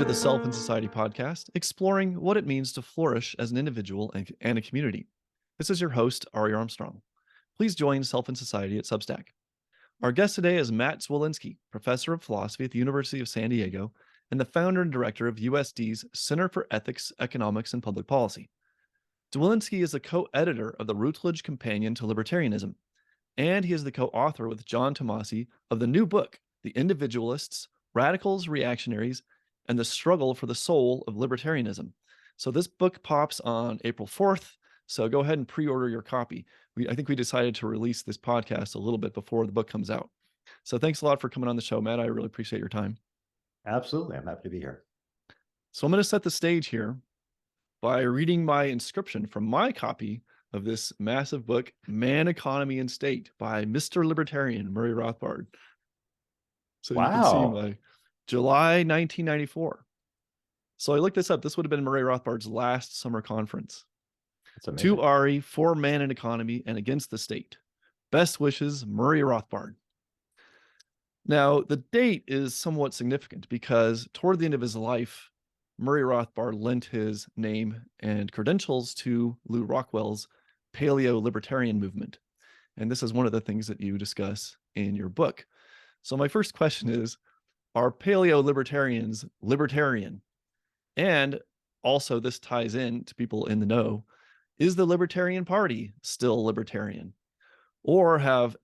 the Self and Society podcast, exploring what it means to flourish as an individual and a community. This is your host, Ari Armstrong. Please join Self and Society at Substack. Our guest today is Matt Zwolinski, professor of philosophy at the University of San Diego and the founder and director of USD's Center for Ethics, Economics, and Public Policy. Zwolinski is the co-editor of the Routledge Companion to Libertarianism, and he is the co-author with John Tomasi of the new book, The Individualists, Radicals, Reactionaries, and the Struggle for the Soul of Libertarianism. So this book pops on April 4th, so go ahead and pre-order your copy. I think we decided to release this podcast a little bit before the book comes out. So thanks a lot for coming on the show, Matt. I really appreciate your time. Absolutely. I'm happy to be here. So I'm going to set the stage here by reading my inscription from my copy of this massive book, Man, Economy, and State by Mr. Libertarian, Murray Rothbard. So You can see my July 1994. So I looked this up. This would have been Murray Rothbard's last summer conference. To Ari, for Man and Economy and Against the State. Best wishes, Murray Rothbard. Now, the date is somewhat significant because toward the end of his life, Murray Rothbard lent his name and credentials to Lew Rockwell's paleo-libertarian movement. And this is one of the things that you discuss in your book. So my first question is, are paleo-libertarians libertarian? And also this ties in to people in the know, is the Libertarian Party still libertarian? Or have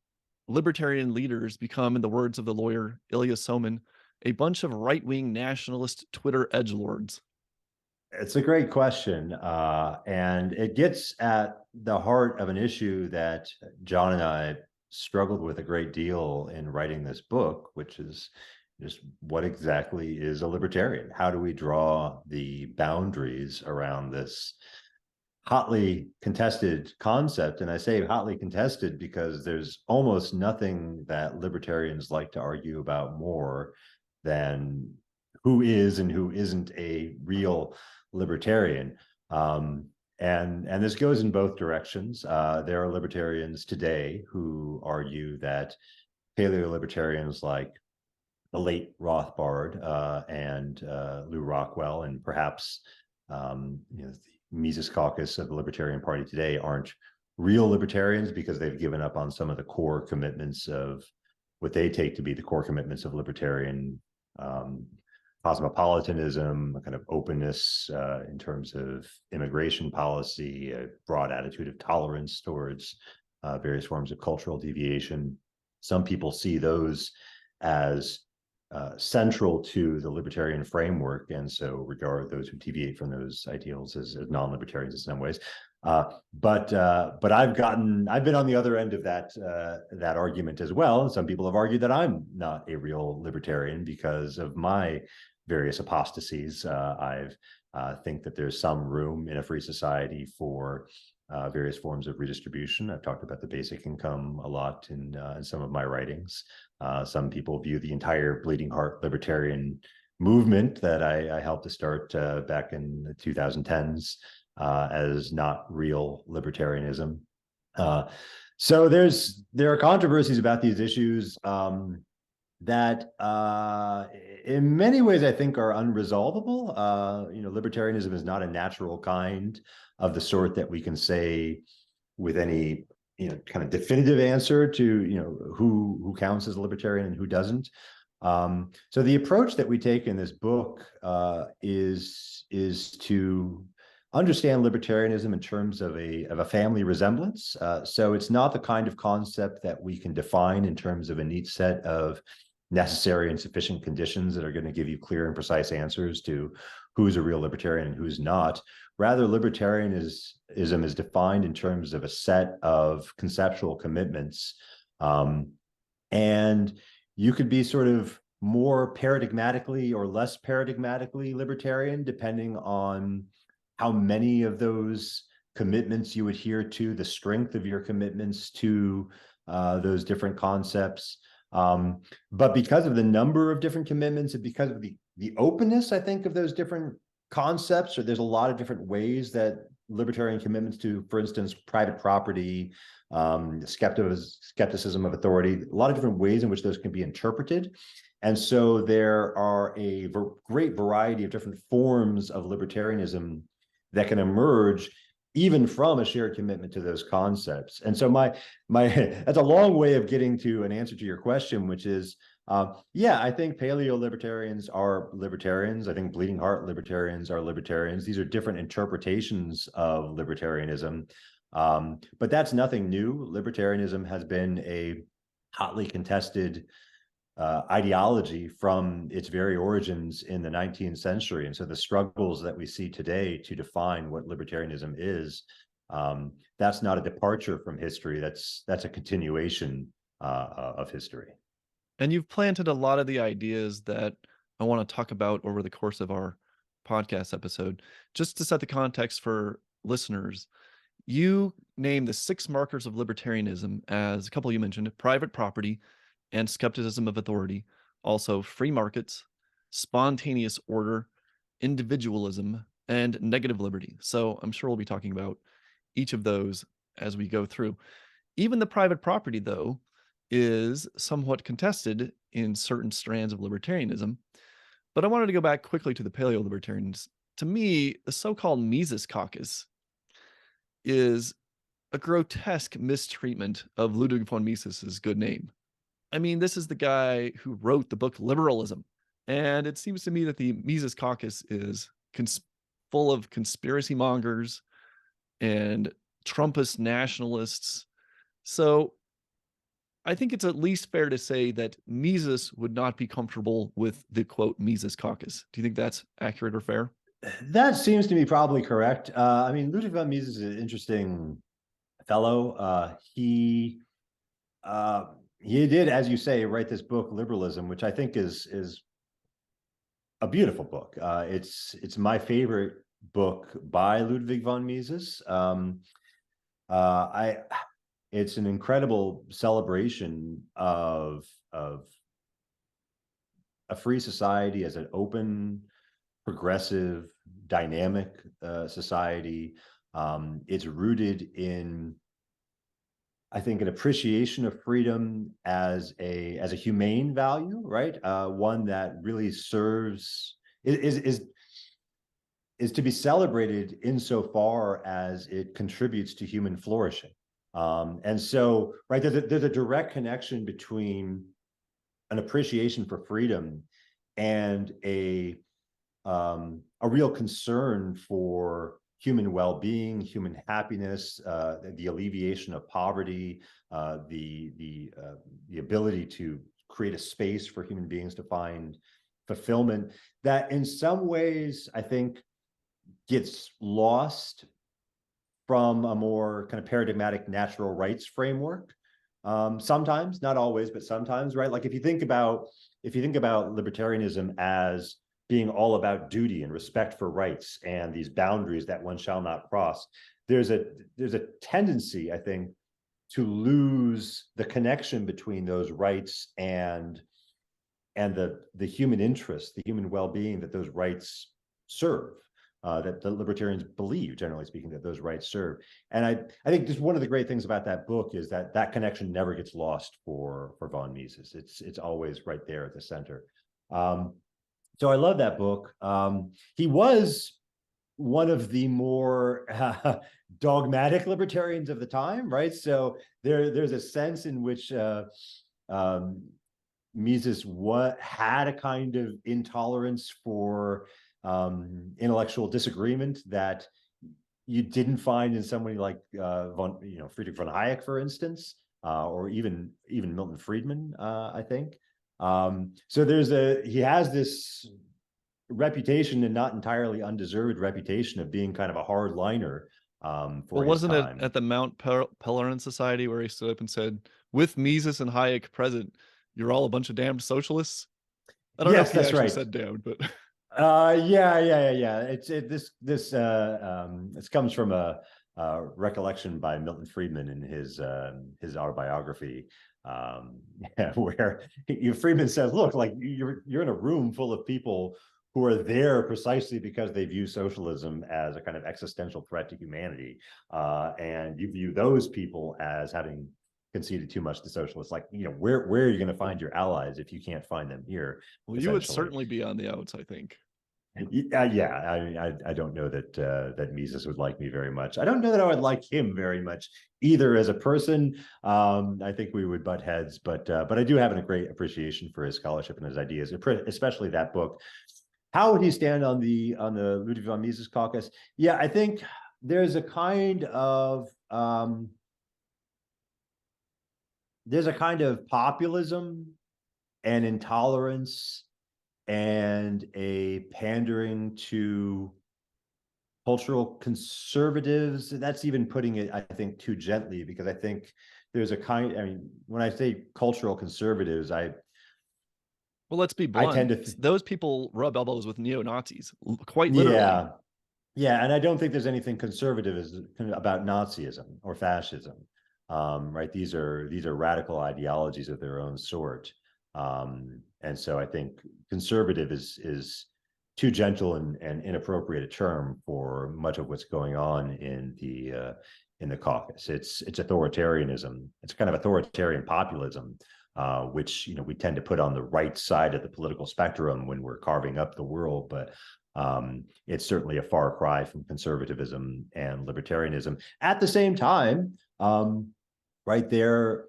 libertarian leaders become, in the words of the lawyer Ilya Somin, a bunch of right-wing nationalist Twitter edgelords? It's a great question. And it gets at the heart of an issue that John and I struggled with a great deal in writing this book, which is just what exactly is a libertarian? How do we draw the boundaries around this hotly contested concept? And I say hotly contested because there's almost nothing that libertarians like to argue about more than who is and who isn't a real libertarian. And this goes in both directions. There are libertarians today who argue that paleo-libertarians like the late Rothbard and Lew Rockwell, and perhaps the Mises Caucus of the Libertarian Party today aren't real libertarians because they've given up on some of the core commitments of what they take to be the core commitments of libertarian cosmopolitanism, a kind of openness in terms of immigration policy, a broad attitude of tolerance towards various forms of cultural deviation. Some people see those as central to the libertarian framework, and so regard those who deviate from those ideals as non-libertarians in some ways. But I've been on the other end of that argument as well. And some people have argued that I'm not a real libertarian because of my various apostasies. I think that there's some room in a free society for various forms of redistribution. I've talked about the basic income a lot in some of my writings. Some people view the entire bleeding heart libertarian movement that I helped to start back in the 2010s as not real libertarianism. So there are controversies about these issues that in many ways I think are unresolvable. Libertarianism is not a natural kind of the sort that we can say with any kind of definitive answer to who counts as a libertarian and who doesn't. So the approach that we take in this book is to understand libertarianism in terms of a family resemblance. So it's not the kind of concept that we can define in terms of a neat set of necessary and sufficient conditions that are going to give you clear and precise answers to who's a real libertarian and who's not. Rather, libertarianism is defined in terms of a set of conceptual commitments. And you could be sort of more paradigmatically or less paradigmatically libertarian, depending on how many of those commitments you adhere to, the strength of your commitments to those different concepts. But because of the number of different commitments and because of the openness, I think, of those different concepts, or there's a lot of different ways that libertarian commitments to, for instance, private property, skepticism of authority, a lot of different ways in which those can be interpreted. And so there are a great variety of different forms of libertarianism that can emerge even from a shared commitment to those concepts. And so my that's a long way of getting to an answer to your question, which is, yeah, I think paleo-libertarians are libertarians. I think bleeding heart libertarians are libertarians. These are different interpretations of libertarianism. But that's nothing new. Libertarianism has been a hotly contested ideology from its very origins in the 19th century. And so the struggles that we see today to define what libertarianism is, that's not a departure from history. That's a continuation of history. And you've planted a lot of the ideas that I want to talk about over the course of our podcast episode. Just to set the context for listeners, you name the 6 markers of libertarianism as a couple you mentioned: private property and skepticism of authority, also free markets, spontaneous order, individualism, and negative liberty. So I'm sure we'll be talking about each of those as we go through. Even the private property, though, is somewhat contested in certain strands of libertarianism. But I wanted to go back quickly to the paleo-libertarians. To me, the so-called Mises Caucus is a grotesque mistreatment of Ludwig von Mises's good name. I mean, this is the guy who wrote the book Liberalism. And it seems to me that the Mises Caucus is full of conspiracy mongers and Trumpist nationalists. So I think it's at least fair to say that Mises would not be comfortable with the quote Mises Caucus. Do you think that's accurate or fair? That seems to be probably correct. I mean, Ludwig von Mises is an interesting fellow. He did, as you say, write this book, Liberalism, which I think is a beautiful book. It's my favorite book by Ludwig von Mises. It's an incredible celebration of a free society as an open, progressive, dynamic society. It's rooted in, I think, an appreciation of freedom as a humane value, right? One that really serves is to be celebrated insofar as it contributes to human flourishing. And so, right, there's a direct connection between an appreciation for freedom and a real concern for human well-being, human happiness, the alleviation of poverty, the ability to create a space for human beings to find fulfillment, that in some ways I think gets lost from a more kind of paradigmatic natural rights framework. Sometimes, not always, but sometimes, right? Like if you think about libertarianism as being all about duty and respect for rights and these boundaries that one shall not cross, there's a tendency, I think, to lose the connection between those rights and the human interest, the human well-being that those rights serve. That the libertarians believe, generally speaking, that those rights serve. And I think just one of the great things about that book is that connection never gets lost for von Mises. It's always right there at the center. So I love that book. He was one of the more dogmatic libertarians of the time, right? So there's a sense in which Mises had a kind of intolerance for intellectual disagreement that you didn't find in somebody like Friedrich von Hayek, for instance, or even Milton Friedman, I think. So he has this reputation, and not entirely undeserved reputation, of being kind of a hardliner. Well, wasn't it at the Mount Pelerin Society where he stood up and said, "With Mises and Hayek present, you're all a bunch of damned socialists"? I don't know if he actually said damned, but yeah. This comes from a recollection by Milton Friedman in his autobiography, where Friedman says, "Look, like you're in a room full of people who are there precisely because they view socialism as a kind of existential threat to humanity, and you view those people as having conceded too much to socialists. Like, where are you going to find your allies if you can't find them here? Well, you would certainly be on the outs, I think. Yeah, I don't know that that Mises would like me very much. I don't know that I would like him very much either as a person. I think we would butt heads, but I do have a great appreciation for his scholarship and his ideas, especially that book. How would he stand on the Ludwig von Mises caucus? Yeah, I think there's a kind of populism and intolerance and a pandering to cultural conservatives. That's even putting it, I think, too gently, because I think there's when I say cultural conservatives, well, let's be blunt. Those people rub elbows with neo-Nazis, quite literally. Yeah, and I don't think there's anything conservative about Nazism or fascism. Right? These are radical ideologies of their own sort. And so I think conservative is too gentle and inappropriate a term for much of what's going on in the caucus. It's authoritarianism. It's kind of authoritarian populism, which we tend to put on the right side of the political spectrum when we're carving up the world, but it's certainly a far cry from conservatism and libertarianism. At the same time, right, they're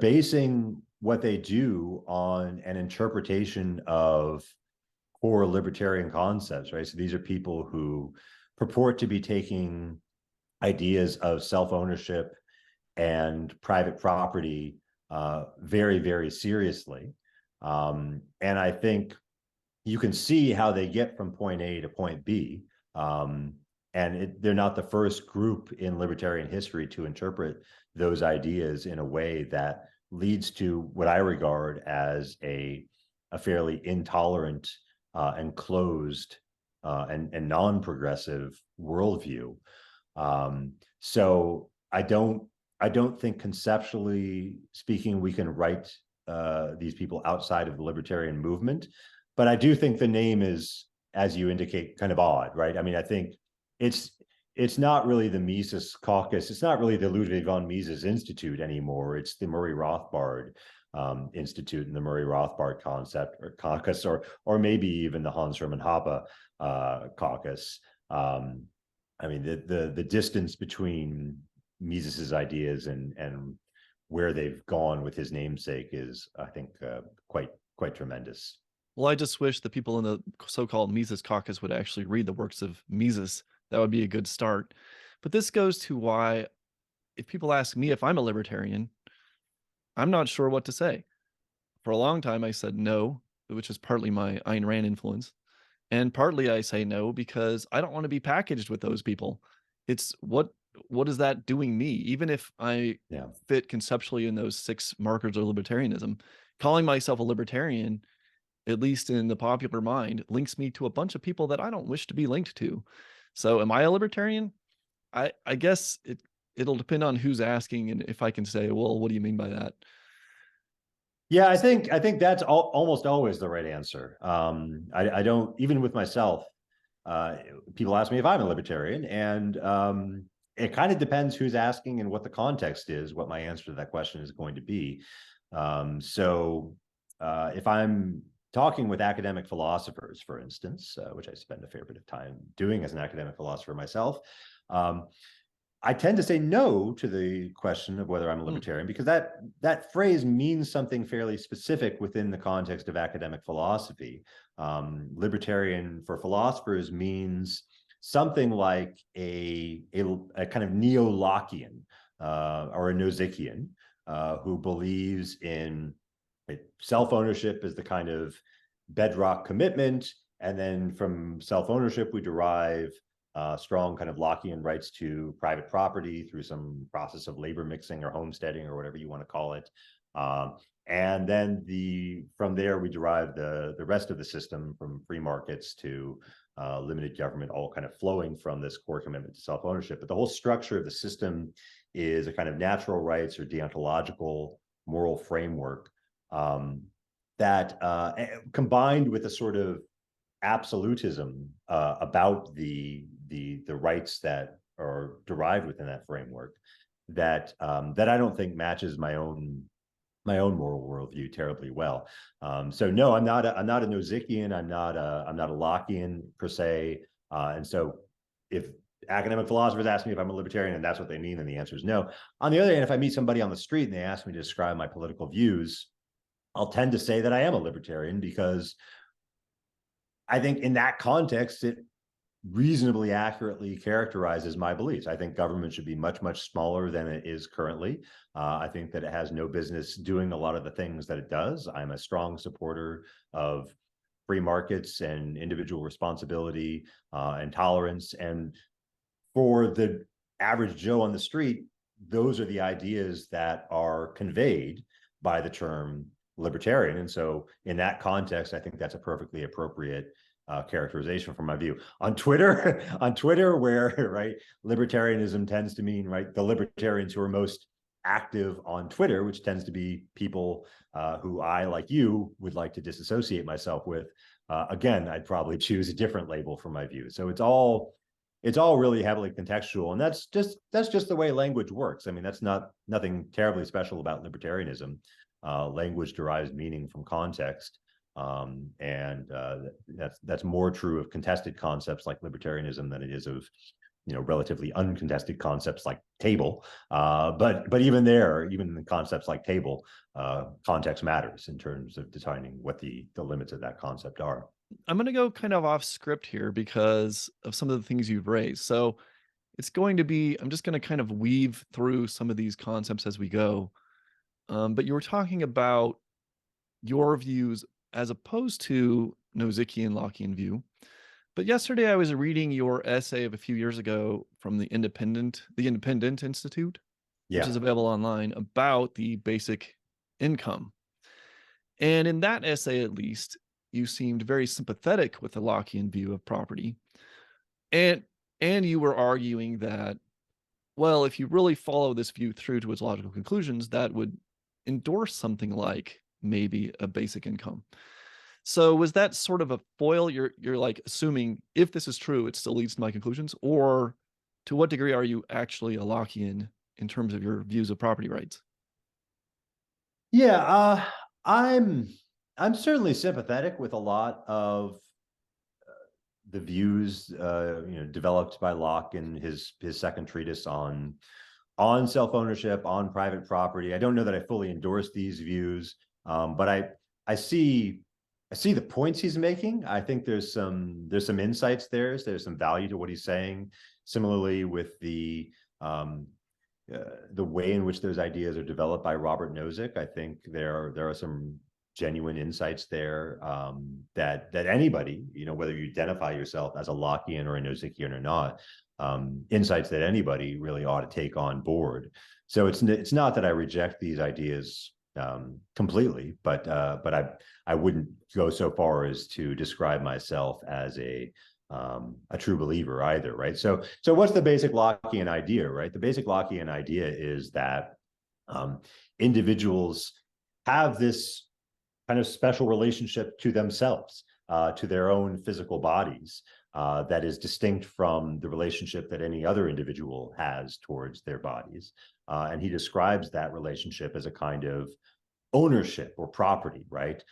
basing what they do on an interpretation of core libertarian concepts, right? So these are people who purport to be taking ideas of self-ownership and private property very, very seriously. And I think you can see how they get from point A to point B. And they're not the first group in libertarian history to interpret those ideas in a way that leads to what I regard as a fairly intolerant and closed and non-progressive worldview. So I don't think, conceptually speaking, we can write these people outside of the libertarian movement, but I do think the name is, as you indicate, kind of odd, right? I mean, I think it's not really the Mises caucus. It's not really the Ludwig von Mises Institute anymore. It's the Murray Rothbard Institute and the Murray Rothbard concept or caucus, or maybe even the Hans Hermann Hoppe caucus. I mean, the distance between Mises's ideas and where they've gone with his namesake is, I think, quite tremendous. Well, I just wish the people in the so-called Mises caucus would actually read the works of Mises. That would be a good start. But this goes to why, if people ask me if I'm a libertarian, I'm not sure what to say. For a long time, I said no, which is partly my Ayn Rand influence. And partly I say no because I don't want to be packaged with those people. It's what is that doing me? Even if I fit conceptually in those 6 markers of libertarianism, calling myself a libertarian, at least in the popular mind, links me to a bunch of people that I don't wish to be linked to. So am I a libertarian? I guess it'll depend on who's asking and if I can say, well, what do you mean by that? Yeah, I think that's almost always the right answer. I don't, even with myself, people ask me if I'm a libertarian, and it kind of depends who's asking and what the context is, what my answer to that question is going to be. So if I'm talking with academic philosophers, for instance, which I spend a fair bit of time doing as an academic philosopher myself, I tend to say no to the question of whether I'm a libertarian, because that phrase means something fairly specific within the context of academic philosophy. Libertarian for philosophers means something like a kind of neo-Lockean or a Nozickian who believes in self-ownership as the kind of bedrock commitment, and then from self-ownership we derive strong kind of Lockean rights to private property through some process of labor mixing or homesteading or whatever you want to call it. And then from there we derive the rest of the system, from free markets to limited government, all kind of flowing from this core commitment to self-ownership. But the whole structure of the system is a kind of natural rights or deontological moral framework that combined with a sort of absolutism about the rights that are derived within that framework, that that I don't think matches my own moral worldview terribly well. So no, I'm not a Nozickian. I'm not a Lockean per se. And so if academic philosophers ask me if I'm a libertarian and that's what they mean, then the answer is no. On the other hand, if I meet somebody on the street and they ask me to describe my political views, I'll tend to say that I am a libertarian, because I think in that context, it reasonably accurately characterizes my beliefs. I think government should be much, much smaller than it is currently. I think that it has no business doing a lot of the things that it does. I'm a strong supporter of free markets and individual responsibility and tolerance. And for the average Joe on the street, those are the ideas that are conveyed by the term libertarian. And so in that context, I think that's a perfectly appropriate characterization from my view. On Twitter, where right, libertarianism tends to mean right the libertarians who are most active on Twitter, which tends to be people who I, like you, would like to disassociate myself with. Again, I'd probably choose a different label for my view. So it's all really heavily contextual, and that's just the way language works. I mean, that's nothing terribly special about libertarianism. Language derives meaning from context. And that's more true of contested concepts like libertarianism than it is of relatively uncontested concepts like table. But even in concepts like table, context matters in terms of defining what the limits of that concept are. I'm going to go kind of off script here because of some of the things you've raised. So it's going to be, I'm just going to kind of weave through some of these concepts as we go. But you were talking about your views as opposed to Nozickian Lockean view. But yesterday I was reading your essay of a few years ago from the Independent Institute, which is available online, about the basic income. And in that essay, at least, you seemed very sympathetic with the Lockean view of property. And you were arguing that, well, if you really follow this view through to its logical conclusions, that would endorse something like maybe a basic income. So was that sort of a foil? You're like assuming if this is true, it still leads to my conclusions, or to what degree are you actually a Lockean in terms of your views of property rights? Yeah, I'm certainly sympathetic with a lot of the views developed by Locke in his second treatise on self-ownership, on private property. I don't know that I fully endorse these views, but I see the points he's making. I think there's some insights there. There's some value to what he's saying. Similarly, with the way in which those ideas are developed by Robert Nozick, I think there are some genuine insights there that anybody, whether you identify yourself as a Lockean or a Nozickian or not, insights that anybody really ought to take on board. So it's not that I reject these ideas completely, but I wouldn't go so far as to describe myself as a true believer either, right? So what's the basic Lockean idea, right? The basic Lockean idea is that individuals have this kind of special relationship to themselves, to their own physical bodies, that is distinct from the relationship that any other individual has towards their bodies. And he describes that relationship as a kind of ownership or property, right?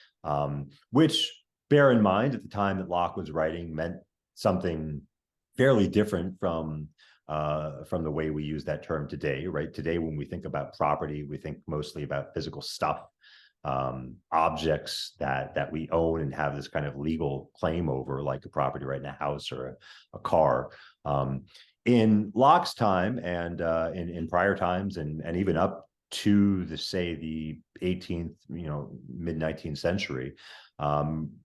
Which, bear in mind, at the time that Locke was writing, meant something fairly different from the way we use that term today, right? Today, when we think about property, we think mostly about physical stuff, objects that we own and have this kind of legal claim over, like a property right in a house or a car. In Locke's time and in prior times and even up to the 18th, mid 19th century,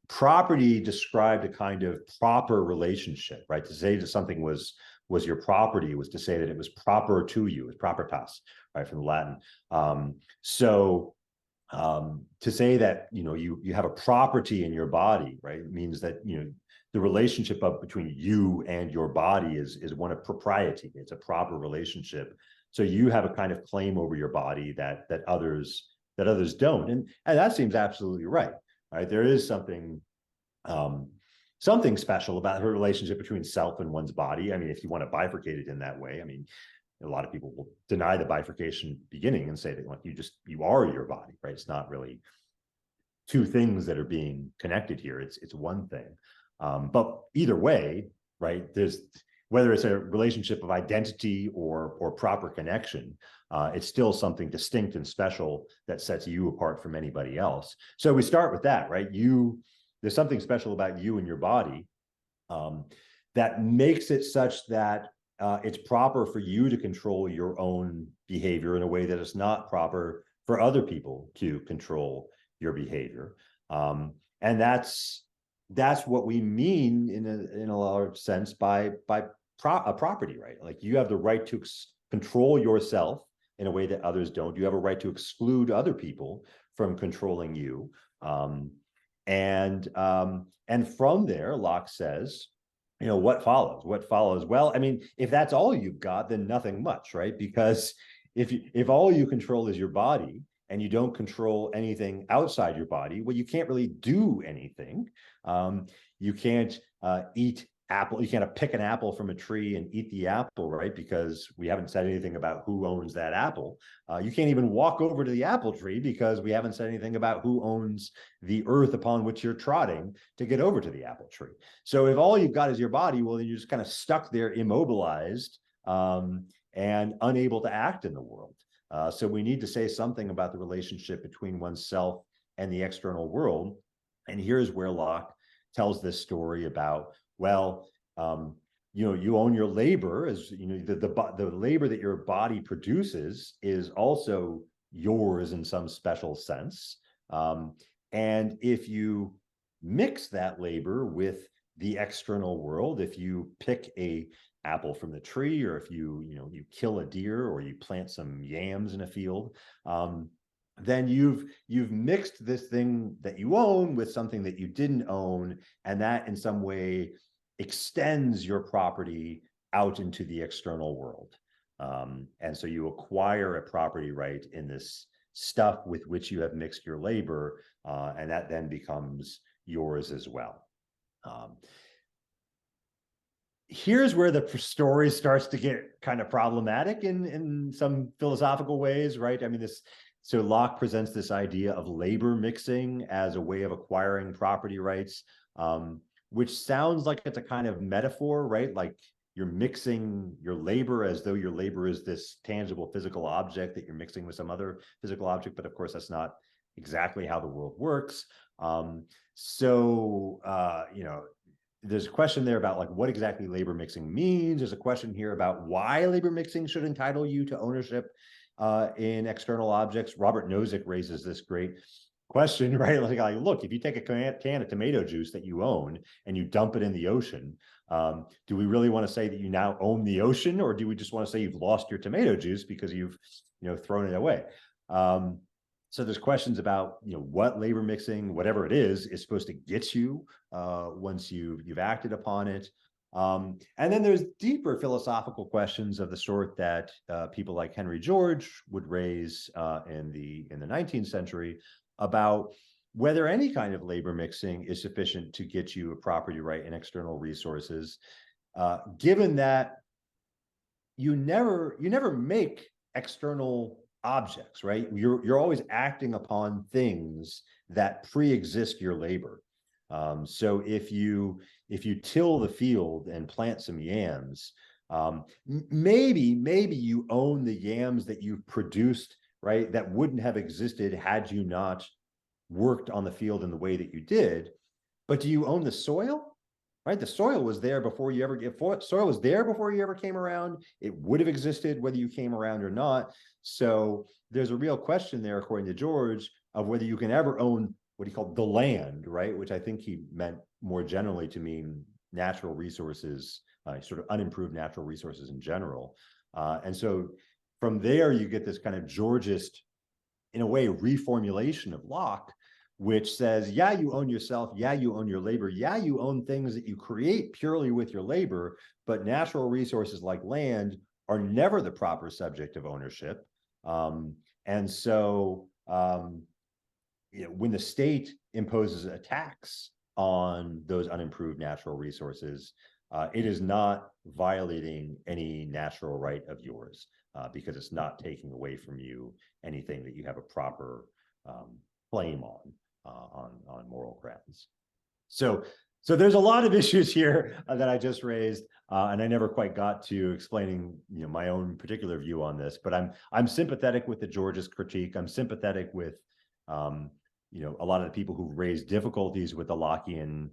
property described a kind of proper relationship, right? To say that something was your property was to say that it was proper to you, it was propertas, right, from the Latin. To say that you have a property in your body, right, it means that the relationship between you and your body is one of propriety. It's a proper relationship. So you have a kind of claim over your body that others don't, and that seems absolutely right. Right, there is something special about the relationship between self and one's body. I mean, if you want to bifurcate it in that way, I mean, a lot of people will deny the bifurcation beginning and say that like you are your body, right? It's not really two things that are being connected here. It's one thing. But either way, right? There's whether it's a relationship of identity or proper connection, it's still something distinct and special that sets you apart from anybody else. So we start with that, right? There's something special about you and your body that makes it such that it's proper for you to control your own behavior in a way that is not proper for other people to control your behavior. And that's what we mean in a large sense by a property right. Like you have the right to control yourself in a way that others don't. You have a right to exclude other people from controlling you. And from there, Locke says, what follows? What follows? Well, I mean, if that's all you've got, then nothing much, right? Because if all you control is your body and you don't control anything outside your body, well, you can't really do anything. You can't eat apple. You can't pick an apple from a tree and eat the apple, right? Because we haven't said anything about who owns that apple. You can't even walk over to the apple tree because we haven't said anything about who owns the earth upon which you're trotting to get over to the apple tree. So if all you've got is your body, well, then you're just kind of stuck there immobilized and unable to act in the world. So we need to say something about the relationship between oneself and the external world. And here's where Locke tells this story about, well, you own your labor, as the labor that your body produces is also yours in some special sense. And if you mix that labor with the external world, if you pick a apple from the tree, or if you kill a deer, or you plant some yams in a field, then you've mixed this thing that you own with something that you didn't own, and that in some way extends your property out into the external world. And so you acquire a property right in this stuff with which you have mixed your labor, and that then becomes yours as well. Here's where the story starts to get kind of problematic in some philosophical ways, right? I mean, so Locke presents this idea of labor mixing as a way of acquiring property rights, which sounds like it's a kind of metaphor, right? Like you're mixing your labor as though your labor is this tangible physical object that you're mixing with some other physical object. But of course, that's not exactly how the world works. There's a question there about like what exactly labor mixing means. There's a question here about why labor mixing should entitle you to ownership in external objects. Robert Nozick raises this great question, right? Like, look, if you take a can of tomato juice that you own and you dump it in the ocean, do we really want to say that you now own the ocean, or do we just want to say you've lost your tomato juice because you've thrown it away? So there's questions about what labor mixing, whatever it is supposed to get you once you've acted upon it. And then there's deeper philosophical questions of the sort that people like Henry George would raise in the 19th century about whether any kind of labor mixing is sufficient to get you a property right in external resources, given that you never make external objects, right? You're always acting upon things that pre-exist your labor. So if you till the field and plant some yams, maybe you own the yams that you've produced, right? That wouldn't have existed had you not worked on the field in the way that you did. But do you own the soil? Right, the soil was there before you ever soil was there before you ever came around. It would have existed whether you came around or not. So there's a real question there, according to George, of whether you can ever own what he called the land, right? Which I think he meant more generally to mean natural resources, sort of unimproved natural resources in general. And so from there, you get this kind of Georgist, in a way, reformulation of Locke, which says, yeah, you own yourself. Yeah, you own your labor. Yeah, you own things that you create purely with your labor, but natural resources like land are never the proper subject of ownership. And so when the state imposes a tax on those unimproved natural resources, it is not violating any natural right of yours, because it's not taking away from you anything that you have a proper claim on moral grounds. So there's a lot of issues here that I just raised, and I never quite got to explaining, my own particular view on this. But I'm sympathetic with the Georgist critique. I'm sympathetic with, a lot of the people who raised difficulties with the Lockean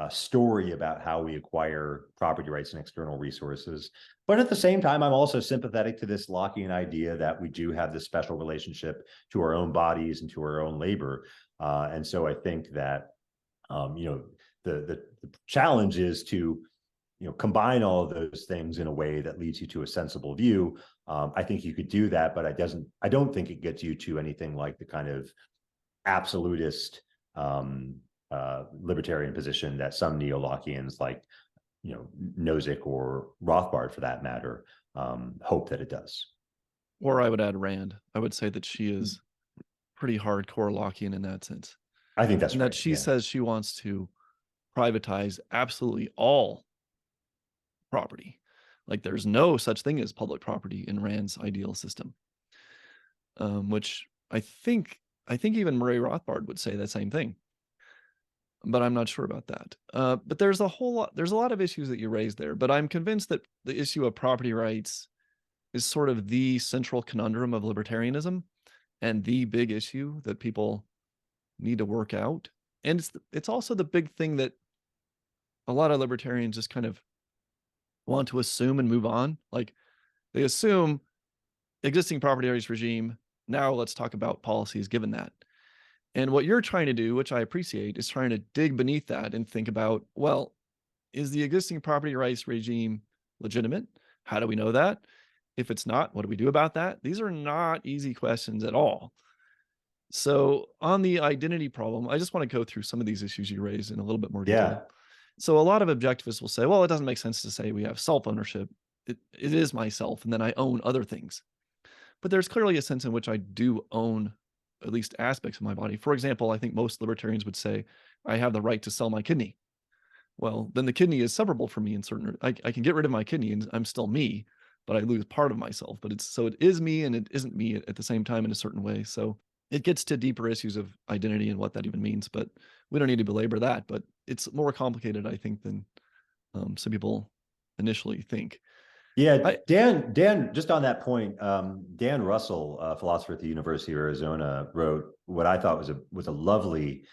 story about how we acquire property rights and external resources. But at the same time, I'm also sympathetic to this Lockean idea that we do have this special relationship to our own bodies and to our own labor. And so I think that, the challenge is to, combine all of those things in a way that leads you to a sensible view. I think you could do that, but I don't think it gets you to anything like the kind of absolutist libertarian position that some neo-Lockeans like, Nozick or Rothbard, for that matter, hope that it does. Or I would add Rand. I would say that she is pretty hardcore Lockean in that sense. I think that's and right. that she says she wants to privatize absolutely all property. Like there's no such thing as public property in Rand's ideal system. Which I think even Murray Rothbard would say the same thing. But I'm not sure about that. But there's a lot of issues that you raised there. But I'm convinced that the issue of property rights is sort of the central conundrum of libertarianism and the big issue that people need to work out. And it's also the big thing that a lot of libertarians just kind of want to assume and move on. Like they assume existing property rights regime. Now let's talk about policies given that. And what you're trying to do, which I appreciate, is trying to dig beneath that and think about, well, is the existing property rights regime legitimate? How do we know that? If it's not, what do we do about that? These are not easy questions at all. So on the identity problem, I just want to go through some of these issues you raised in a little bit more detail. Yeah. So a lot of objectivists will say, well, it doesn't make sense to say we have self-ownership. It is myself, and then I own other things. But there's clearly a sense in which I do own at least aspects of my body. For example, I think most libertarians would say, I have the right to sell my kidney. Well, then the kidney is separable from me in certain, I can get rid of my kidney and I'm still me, but I lose part of myself. But it is me and it isn't me at the same time in a certain way. So it gets to deeper issues of identity and what that even means, but we don't need to belabor that. But it's more complicated, I think, than some people initially think. Yeah, Dan, just on that point, Dan Russell, a philosopher at the University of Arizona, wrote what I thought was a lovely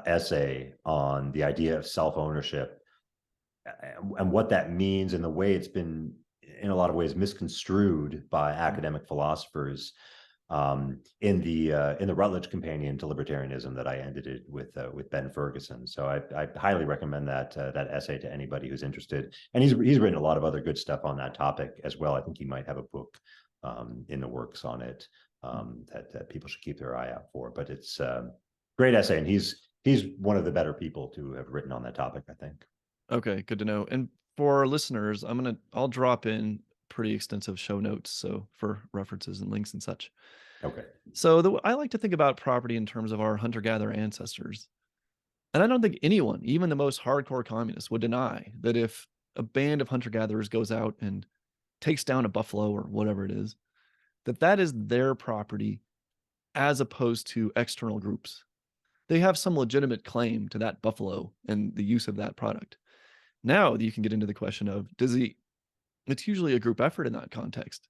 essay on the idea of self-ownership and what that means and the way it's been, in a lot of ways, misconstrued by academic philosophers. In the Routledge Companion to Libertarianism that I edited with Ben Ferguson. So I highly recommend that essay to anybody who's interested. And he's written a lot of other good stuff on that topic as well. I think he might have a book in the works on it that people should keep their eye out for. But it's a great essay, and he's one of the better people to have written on that topic, I think. Okay, good to know. And for listeners, I'll drop in pretty extensive show notes, so for references and links and such. Okay. So I like to think about property in terms of our hunter-gatherer ancestors. And I don't think anyone, even the most hardcore communists, would deny that if a band of hunter-gatherers goes out and takes down a buffalo or whatever it is, that is their property as opposed to external groups. They have some legitimate claim to that buffalo and the use of that product. Now you can get into the question of, it's usually a group effort in that context.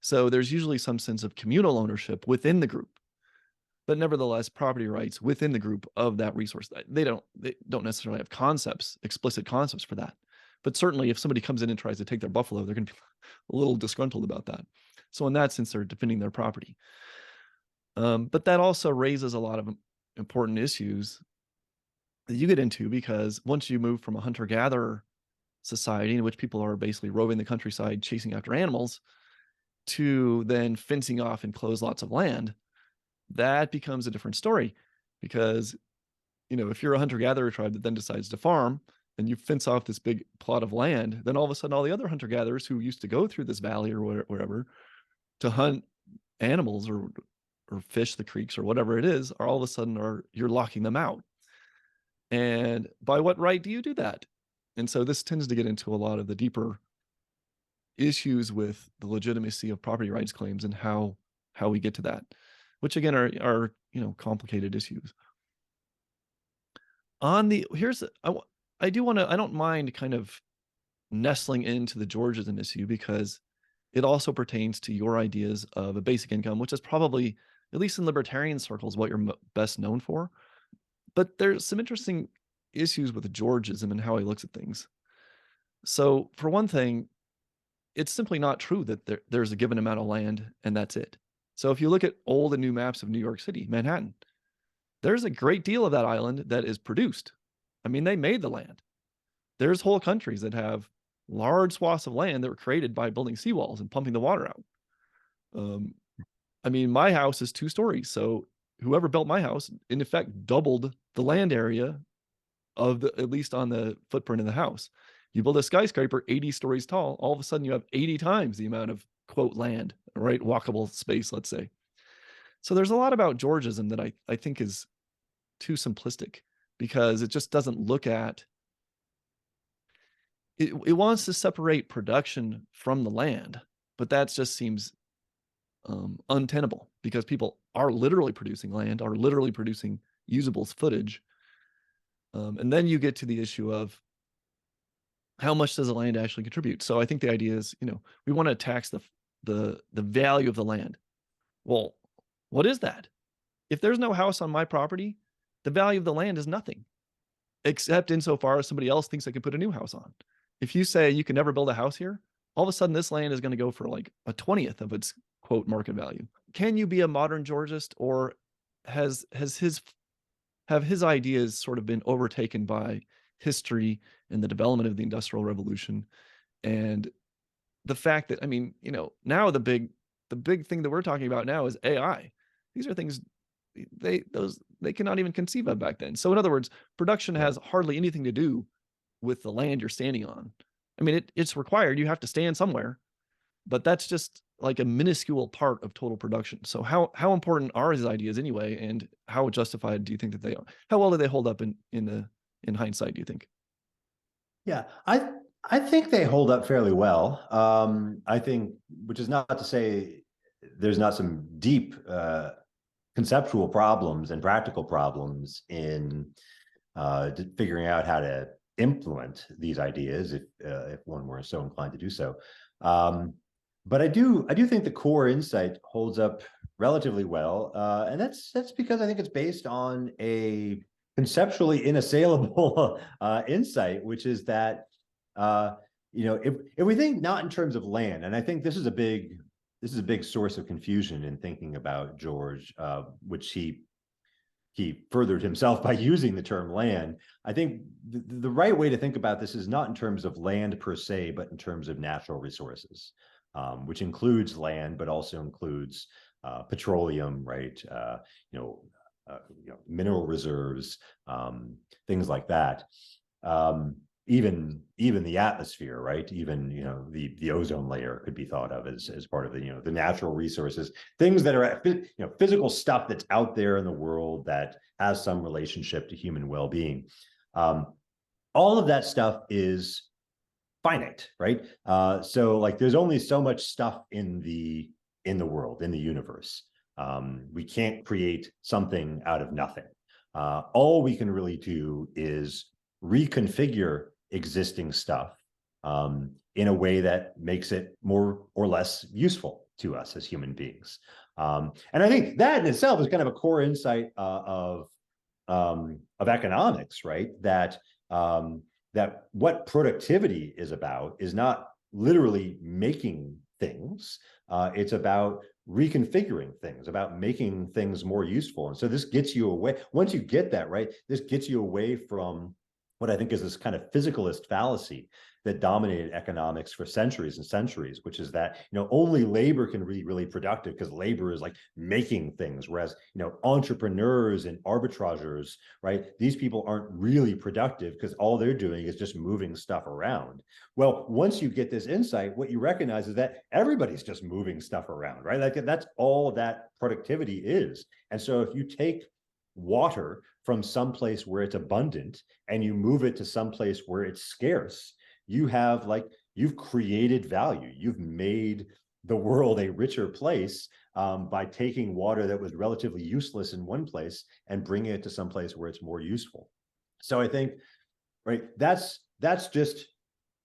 So there's usually some sense of communal ownership within the group, but nevertheless, property rights within the group of that resource. They don't necessarily have explicit concepts for that. But certainly if somebody comes in and tries to take their buffalo, they're going to be a little disgruntled about that. So in that sense, they're defending their property. But that also raises a lot of important issues that you get into, because once you move from a hunter-gatherer society in which people are basically roving the countryside chasing after animals to then fencing off enclosed lots of land, that becomes a different story. Because, if you're a hunter-gatherer tribe that then decides to farm and you fence off this big plot of land, then all of a sudden all the other hunter-gatherers who used to go through this valley or wherever to hunt animals or fish the creeks or whatever it is, you're locking them out. And by what right do you do that? And so this tends to get into a lot of the deeper issues with the legitimacy of property rights claims and how we get to that, which again are complicated issues. On the here's I do want to I don't mind kind of nestling into the Georgism issue because it also pertains to your ideas of a basic income, which is probably, at least in libertarian circles, what you're best known for. But there's some interesting issues with Georgism and how he looks at things. So, for one thing, it's simply not true that there's a given amount of land and that's it. So, if you look at old and new maps of New York City, Manhattan, there's a great deal of that island that is produced. I mean, they made the land. There's whole countries that have large swaths of land that were created by building seawalls and pumping the water out. I mean, my house is 2 stories, so whoever built my house, in effect, doubled the land area of at least on the footprint of the house. You build a skyscraper 80 stories tall, all of a sudden you have 80 times the amount of quote land, right? Walkable space, let's say. So there's a lot about Georgism that I think is too simplistic because it just doesn't look at it wants to separate production from the land, but that just seems untenable because people are literally producing land, are literally producing usable footage. And then you get to the issue of how much does the land actually contribute? So I think the idea is, we want to tax the value of the land. Well, what is that? If there's no house on my property, the value of the land is nothing, except insofar as somebody else thinks they can put a new house on. If you say you can never build a house here, all of a sudden this land is going to go for like a 20th of its quote market value. Can you be a modern Georgist, or have his ideas sort of been overtaken by history and the development of the Industrial Revolution and the fact that, I mean, now the big thing that we're talking about now is AI. These are things they cannot even conceive of back then. So in other words, production has hardly anything to do with the land you're standing on. I mean, it's required. You have to stand somewhere, but that's just like a minuscule part of total production. So how important are his ideas anyway, and how justified do you think that they are? How well do they hold up in hindsight, do you think? Yeah, I think they hold up fairly well. I think, which is not to say there's not some deep conceptual problems and practical problems in figuring out how to implement these ideas if one were so inclined to do so. But I do think the core insight holds up relatively well, and that's because I think it's based on a conceptually inassailable insight, which is that if we think not in terms of land, and I think this is a big source of confusion in thinking about George, which he furthered himself by using the term land. I think the right way to think about this is not in terms of land per se, but in terms of natural resources, which includes land, but also includes petroleum, right? Mineral reserves, things like that. Even the atmosphere, right? Even the ozone layer could be thought of as part of the natural resources, things that are physical stuff that's out there in the world that has some relationship to human well-being. All of that stuff is finite, right? So like there's only so much stuff in the world, in the universe. We can't create something out of nothing. All we can really do is reconfigure existing stuff in a way that makes it more or less useful to us as human beings. And I think that in itself is kind of a core insight of economics, right? That what productivity is about is not literally making things. It's about reconfiguring things, about making things more useful. And so this gets you away, once you get that, right, this gets you away from what I think is this kind of physicalist fallacy that dominated economics for centuries and centuries, which is that only labor can be really productive because labor is like making things, whereas entrepreneurs and arbitrageurs, right, these people aren't really productive because all they're doing is just moving stuff around. Well, once you get this insight, what you recognize is that everybody's just moving stuff around, right? Like that's all that productivity is. And so if you take water from someplace where it's abundant and you move it to someplace where it's scarce, you've created value. You've made the world a richer place by taking water that was relatively useless in one place and bringing it to some place where it's more useful. So I think, right, that's just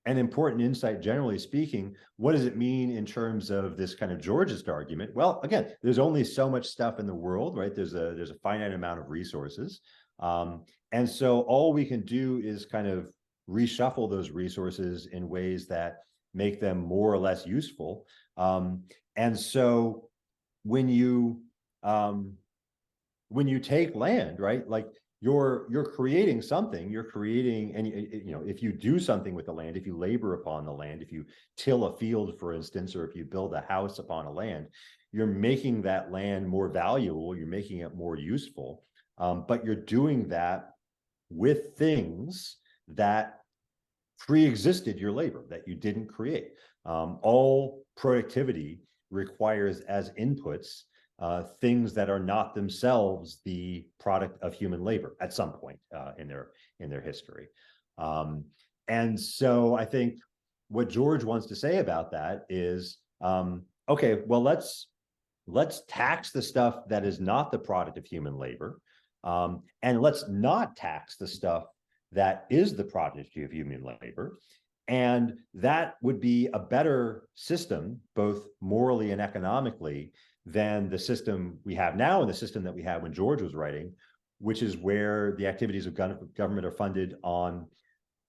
an important insight, generally speaking. What does it mean in terms of this kind of Georgist argument? Well, again, there's only so much stuff in the world, right? There's a finite amount of resources. And so all we can do is kind of reshuffle those resources in ways that make them more or less useful. And so when you take land, right, like you're creating something, you're creating, and if you do something with the land, if you labor upon the land, if you till a field, for instance, or if you build a house upon a land, you're making that land more valuable, you're making it more useful, but you're doing that with things that pre-existed your labor, that you didn't create. All productivity requires as inputs things that are not themselves the product of human labor at some point in their history. And so I think what George wants to say about that is, okay, well, let's tax the stuff that is not the product of human labor, and let's not tax the stuff that is the product of human labor. And that would be a better system, both morally and economically, than the system we have now and the system that we had when George was writing, which is where the activities of government are funded on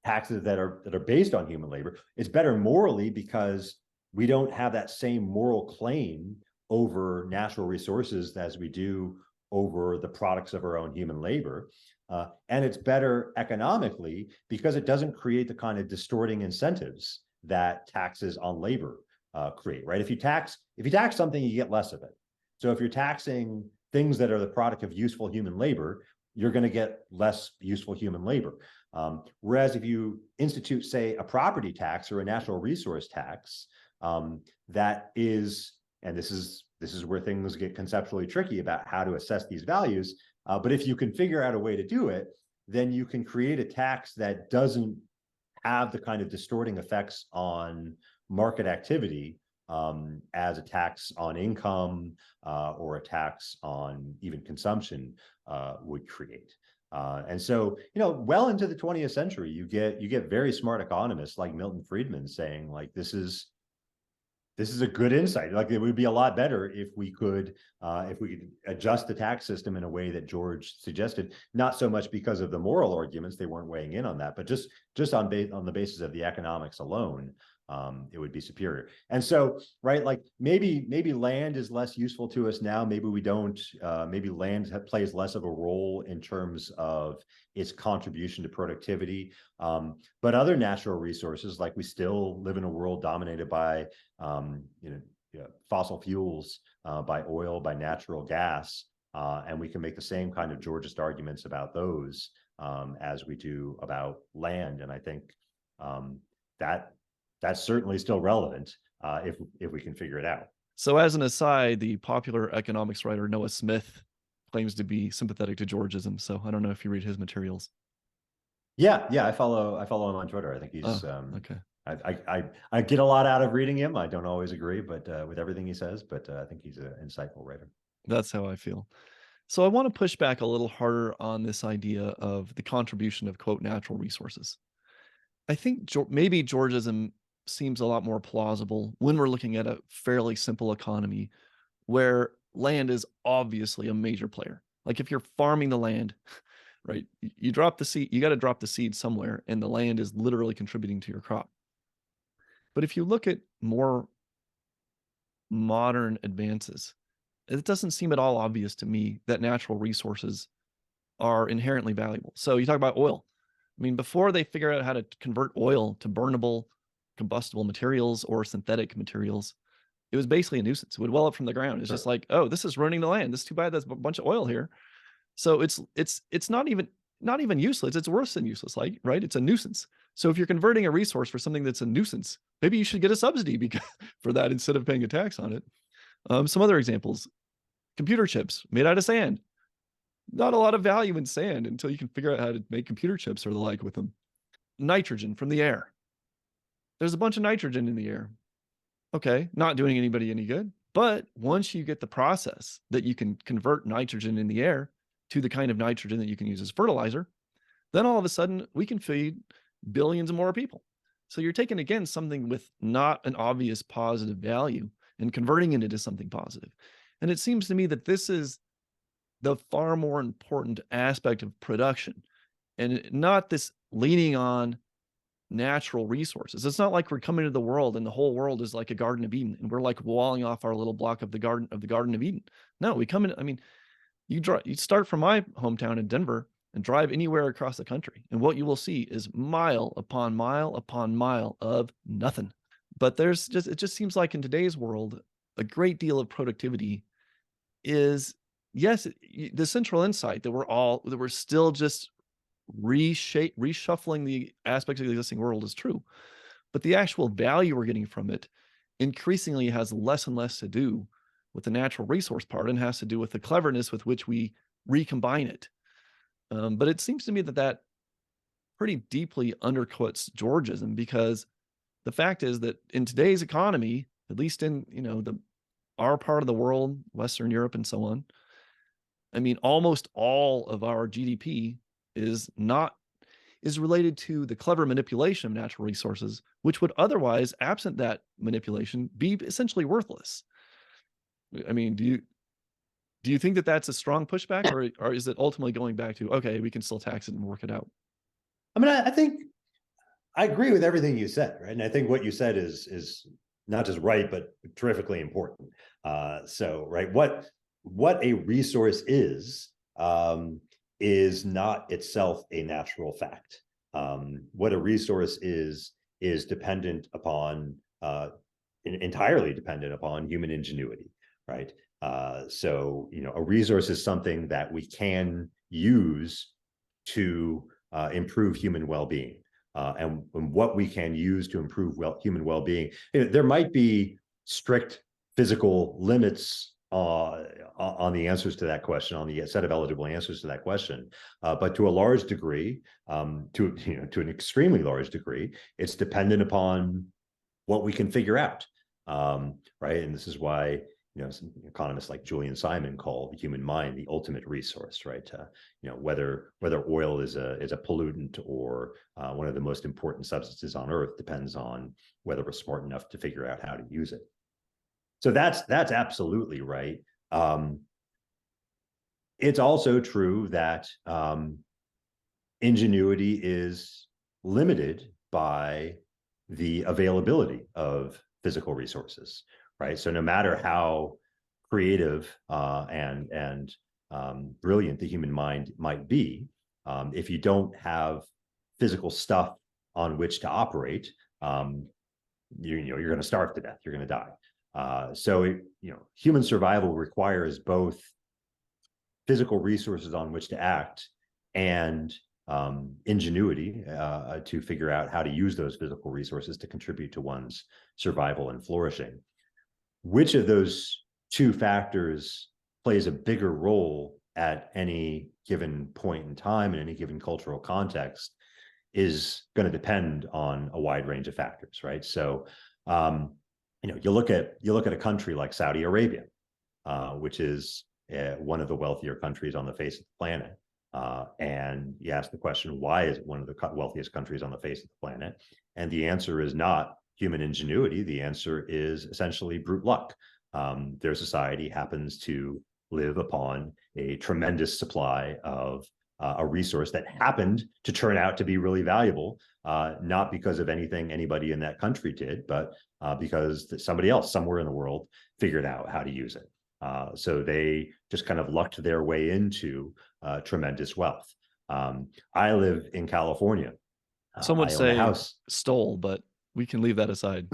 taxes that are based on human labor. It's better morally because we don't have that same moral claim over natural resources as we do over the products of our own human labor. And it's better economically because it doesn't create the kind of distorting incentives that taxes on labor create, right? If you tax something, you get less of it. So if you're taxing things that are the product of useful human labor, you're going to get less useful human labor. Whereas if you institute, say, a property tax or a natural resource tax, that is, and this is where things get conceptually tricky about how to assess these values. But if you can figure out a way to do it, then you can create a tax that doesn't have the kind of distorting effects on market activity as a tax on income or a tax on even consumption would create. And so, well into the 20th century, you get very smart economists like Milton Friedman saying, like, this is a good insight. Like, it would be a lot better if we could adjust the tax system in a way that George suggested, not so much because of the moral arguments, they weren't weighing in on that, but just on the basis of the economics alone, it would be superior. And so, right, like maybe land is less useful to us now. Maybe we don't. Maybe land plays less of a role in terms of its contribution to productivity. But other natural resources, like we still live in a world dominated by fossil fuels, by oil, by natural gas, and we can make the same kind of Georgist arguments about those as we do about land. And I think that's certainly still relevant if we can figure it out. So as an aside, the popular economics writer Noah Smith claims to be sympathetic to Georgism. So I don't know if you read his materials. Yeah, I follow him on Twitter. I think he's okay. I get a lot out of reading him. I don't always agree, but with everything he says, but I think he's an insightful writer. That's how I feel. So I want to push back a little harder on this idea of the contribution of, quote, natural resources. I think maybe Georgism seems a lot more plausible when we're looking at a fairly simple economy where land is obviously a major player. Like if you're farming the land, right, you drop the seed, you got to drop the seed somewhere, and the land is literally contributing to your crop. But if you look at more modern advances, it doesn't seem at all obvious to me that natural resources are inherently valuable. So you talk about oil. I mean, before they figure out how to convert oil to burnable, combustible materials or synthetic materials, it was basically a nuisance. It would well up from the ground. It's just like, oh, this is ruining the land. This is too bad. There's a bunch of oil here. So it's not even useless. It's worse than useless, like, right? It's a nuisance. So if you're converting a resource for something that's a nuisance, maybe you should get a subsidy for that instead of paying a tax on it. Some other examples: computer chips made out of sand. Not a lot of value in sand until you can figure out how to make computer chips or the like with them. Nitrogen from the air. There's a bunch of nitrogen in the air. Okay, not doing anybody any good. But once you get the process that you can convert nitrogen in the air to the kind of nitrogen that you can use as fertilizer, then all of a sudden we can feed billions of more people. So you're taking, again, something with not an obvious positive value and converting it into something positive. And it seems to me that this is the far more important aspect of production, and not this leaning on natural resources. It's not like we're coming to the world and the whole world is like a Garden of Eden and we're like walling off our little block of the Garden of Eden. No, we come in. I mean, you start from my hometown in Denver and drive anywhere across the country, and what you will see is mile upon mile upon mile of nothing. But it just seems like in today's world, a great deal of productivity is, yes, the central insight that we're still just reshuffling the aspects of the existing world is true, but the actual value we're getting from it increasingly has less and less to do with the natural resource part and has to do with the cleverness with which we recombine it. But it seems to me that pretty deeply undercuts Georgism, because the fact is that in today's economy, at least in our part of the world, Western Europe and so on, I mean, almost all of our GDP is related to the clever manipulation of natural resources, which would otherwise, absent that manipulation, be essentially worthless. I mean, do you think that that's a strong pushback, or is it ultimately going back to, okay, we can still tax it and work it out? I mean, I think I agree with everything you said, right? And I think what you said is not just right, but terrifically important. Right, what a resource is not itself a natural fact. What a resource is dependent upon, entirely dependent upon human ingenuity, right? A resource is something that we can use to improve human well-being. And what we can use to improve human well-being. There might be strict physical limits on the answers to that question, on the set of eligible answers to that question, but to a large degree, to an extremely large degree, it's dependent upon what we can figure out, right? And this is why some economists like Julian Simon call the human mind the ultimate resource, right? Whether oil is a pollutant or one of the most important substances on Earth depends on whether we're smart enough to figure out how to use it. So that's absolutely right. It's also true that ingenuity is limited by the availability of physical resources, right? So no matter how creative and brilliant the human mind might be, if you don't have physical stuff on which to operate, you're going to starve to death. You're going to die. Human survival requires both physical resources on which to act and ingenuity to figure out how to use those physical resources to contribute to one's survival and flourishing. Which of those two factors plays a bigger role at any given point in time in any given cultural context is going to depend on a wide range of factors, right? So, you look at a country like Saudi Arabia, which is one of the wealthier countries on the face of the planet. And you ask the question, why is it one of the wealthiest countries on the face of the planet? And the answer is not human ingenuity. The answer is essentially brute luck. Their society happens to live upon a tremendous supply of a resource that happened to turn out to be really valuable, not because of anything anybody in that country did, but because somebody else somewhere in the world figured out how to use it. So they just kind of lucked their way into tremendous wealth. I live in California. Some would say house. Stole, but we can leave that aside.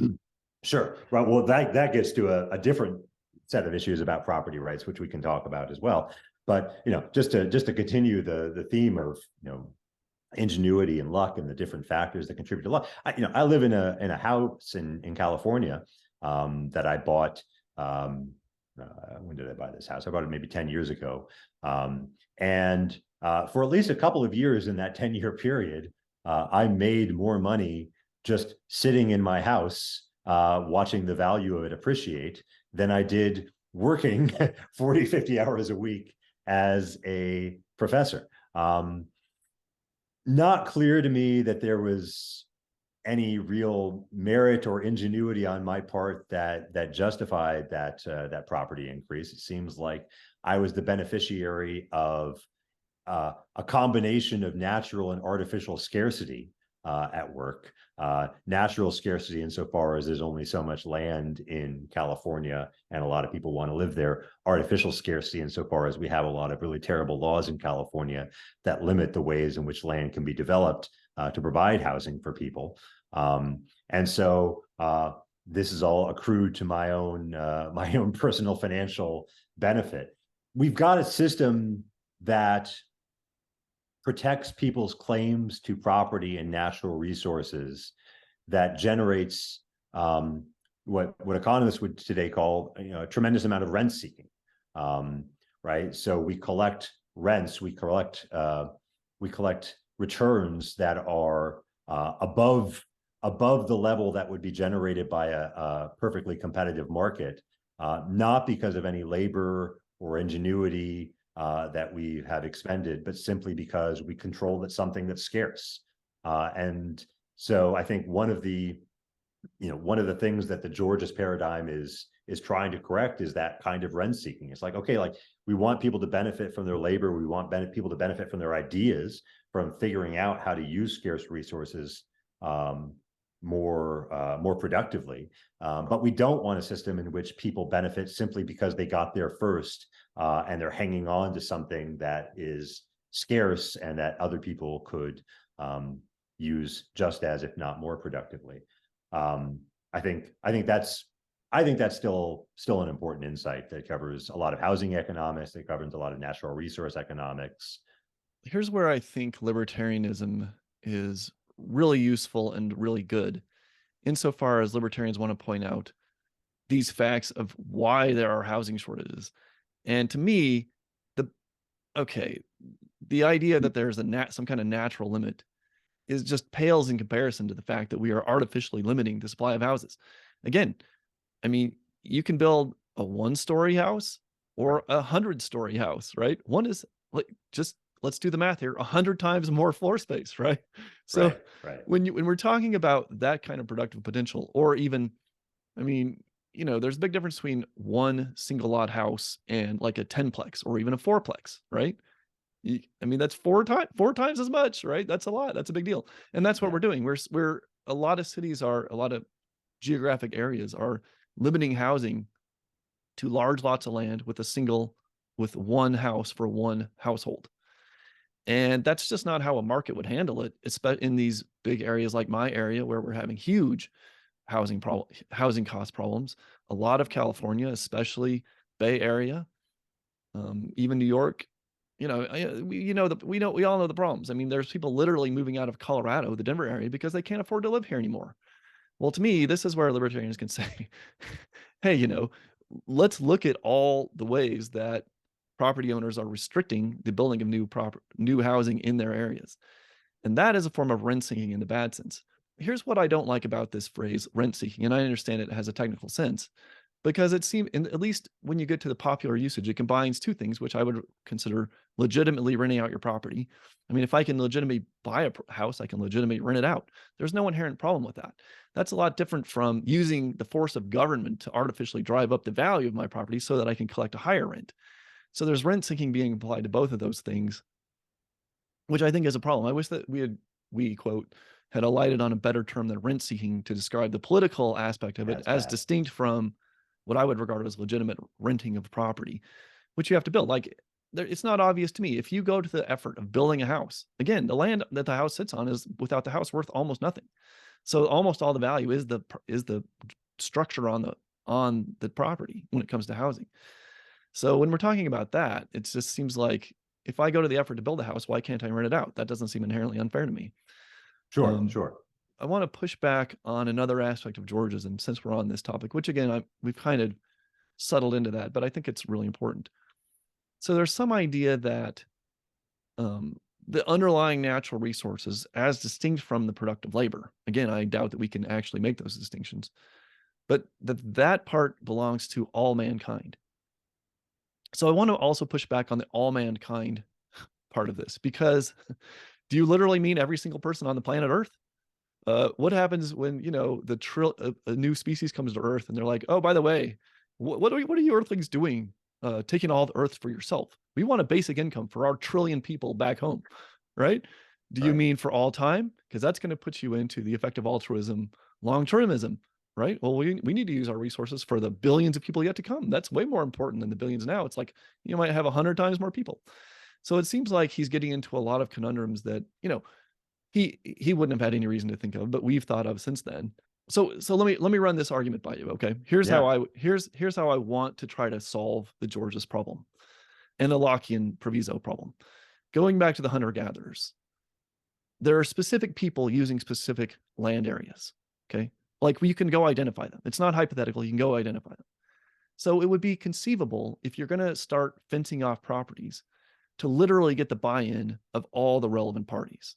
Sure. Right. Well, that gets to a different set of issues about property rights, which we can talk about as well. But just to continue the theme of ingenuity and luck and the different factors that contribute to luck. I live in a house in California that I bought when did I buy this house? I bought it maybe 10 years ago. And for at least a couple of years in that 10-year period, I made more money just sitting in my house, watching the value of it appreciate than I did working 40, 50 hours a week as a professor. Not clear to me that there was any real merit or ingenuity on my part that justified that property increase. It seems like I was the beneficiary of a combination of natural and artificial scarcity at work. Natural scarcity insofar as there's only so much land in California and a lot of people want to live there. Artificial scarcity insofar as we have a lot of really terrible laws in California that limit the ways in which land can be developed to provide housing for people. And so this is all accrued to my own personal financial benefit. We've got a system that protects people's claims to property and natural resources, that generates what economists would today call a tremendous amount of rent seeking, right? So we collect rents, we collect returns that are above the level that would be generated by a perfectly competitive market, not because of any labor or ingenuity that we have expended, but simply because we control that something that's scarce. And so I think one of the things that the Georgist paradigm is trying to correct is that kind of rent seeking. It's like, okay, like we want people to benefit from their labor. We want people to benefit from their ideas, from figuring out how to use scarce resources more productively. But we don't want a system in which people benefit simply because they got there first and they're hanging on to something that is scarce and that other people could use just as, if not more productively. I think that's still an important insight that covers a lot of housing economics, that covers a lot of natural resource economics. Here's where I think libertarianism is really useful and really good, insofar as libertarians want to point out these facts of why there are housing shortages. And to me, the idea that there's some kind of natural limit is just pales in comparison to the fact that we are artificially limiting the supply of houses. Again, I mean, you can build a 1-story house or a 100-story house, right? One is like, just let's do the math here, 100 times more floor space, right? So right. when we're talking about that kind of productive potential, or even, I mean, there's a big difference between one single lot house and like a 10-plex or even a 4-plex, right? I mean, that's four times as much, right? That's a lot. That's a big deal. And that's what we're doing. We're a lot of geographic areas are limiting housing to large lots of land with one house for one household. And that's just not how a market would handle it, especially in these big areas like my area, where we're having huge housing cost problems. A lot of California, especially Bay Area, even New York, we all know the problems. I mean, there's people literally moving out of Colorado, the Denver area, because they can't afford to live here anymore. Well, to me, this is where libertarians can say, hey, let's look at all the ways that property owners are restricting the building of new housing in their areas. And that is a form of rent seeking in the bad sense. Here's what I don't like about this phrase, rent seeking, and I understand it has a technical sense, because it seems, at least when you get to the popular usage, it combines two things, which I would consider legitimately renting out your property. I mean, if I can legitimately buy a house, I can legitimately rent it out. There's no inherent problem with that. That's a lot different from using the force of government to artificially drive up the value of my property so that I can collect a higher rent. So there's rent seeking being applied to both of those things, which I think is a problem. I wish that we quote, had alighted on a better term than rent seeking to describe the political aspect of it, as distinct from what I would regard as legitimate renting of property, which you have to build. Like, it's not obvious to me. If you go to the effort of building a house, again, the land that the house sits on is, without the house, worth almost nothing. So almost all the value is the structure on the property when it comes to housing. So when we're talking about that, it just seems like, if I go to the effort to build a house, why can't I rent it out? That doesn't seem inherently unfair to me. Sure. I want to push back on another aspect of Georgism, since we're on this topic, which again, we've kind of settled into that, but I think it's really important. So there's some idea that the underlying natural resources, as distinct from the productive labor, again, I doubt that we can actually make those distinctions, but that part belongs to all mankind. So I want to also push back on the all mankind part of this, because do you literally mean every single person on the planet Earth? What happens when, you know, a new species comes to Earth and they're like, oh, by the way, what are you Earthlings doing, taking all the Earth for yourself? We want a basic income for our trillion people back home, right? Do you Right. mean for all time? Because that's going to put you into the effective altruism, long-termism, right? Well, we need to use our resources for the billions of people yet to come. That's way more important than the billions now. It's like you might have 100 times more people. So it seems like he's getting into a lot of conundrums that, you know, he wouldn't have had any reason to think of, but we've thought of since then. So let me run this argument by you, okay? Here's how I want to try to solve the Georges problem and the Lockean proviso problem. Going back to the hunter-gatherers, there are specific people using specific land areas, okay? Like you can go identify them. It's not hypothetical, you can go identify them. So it would be conceivable if you're gonna start fencing off properties to literally get the buy-in of all the relevant parties,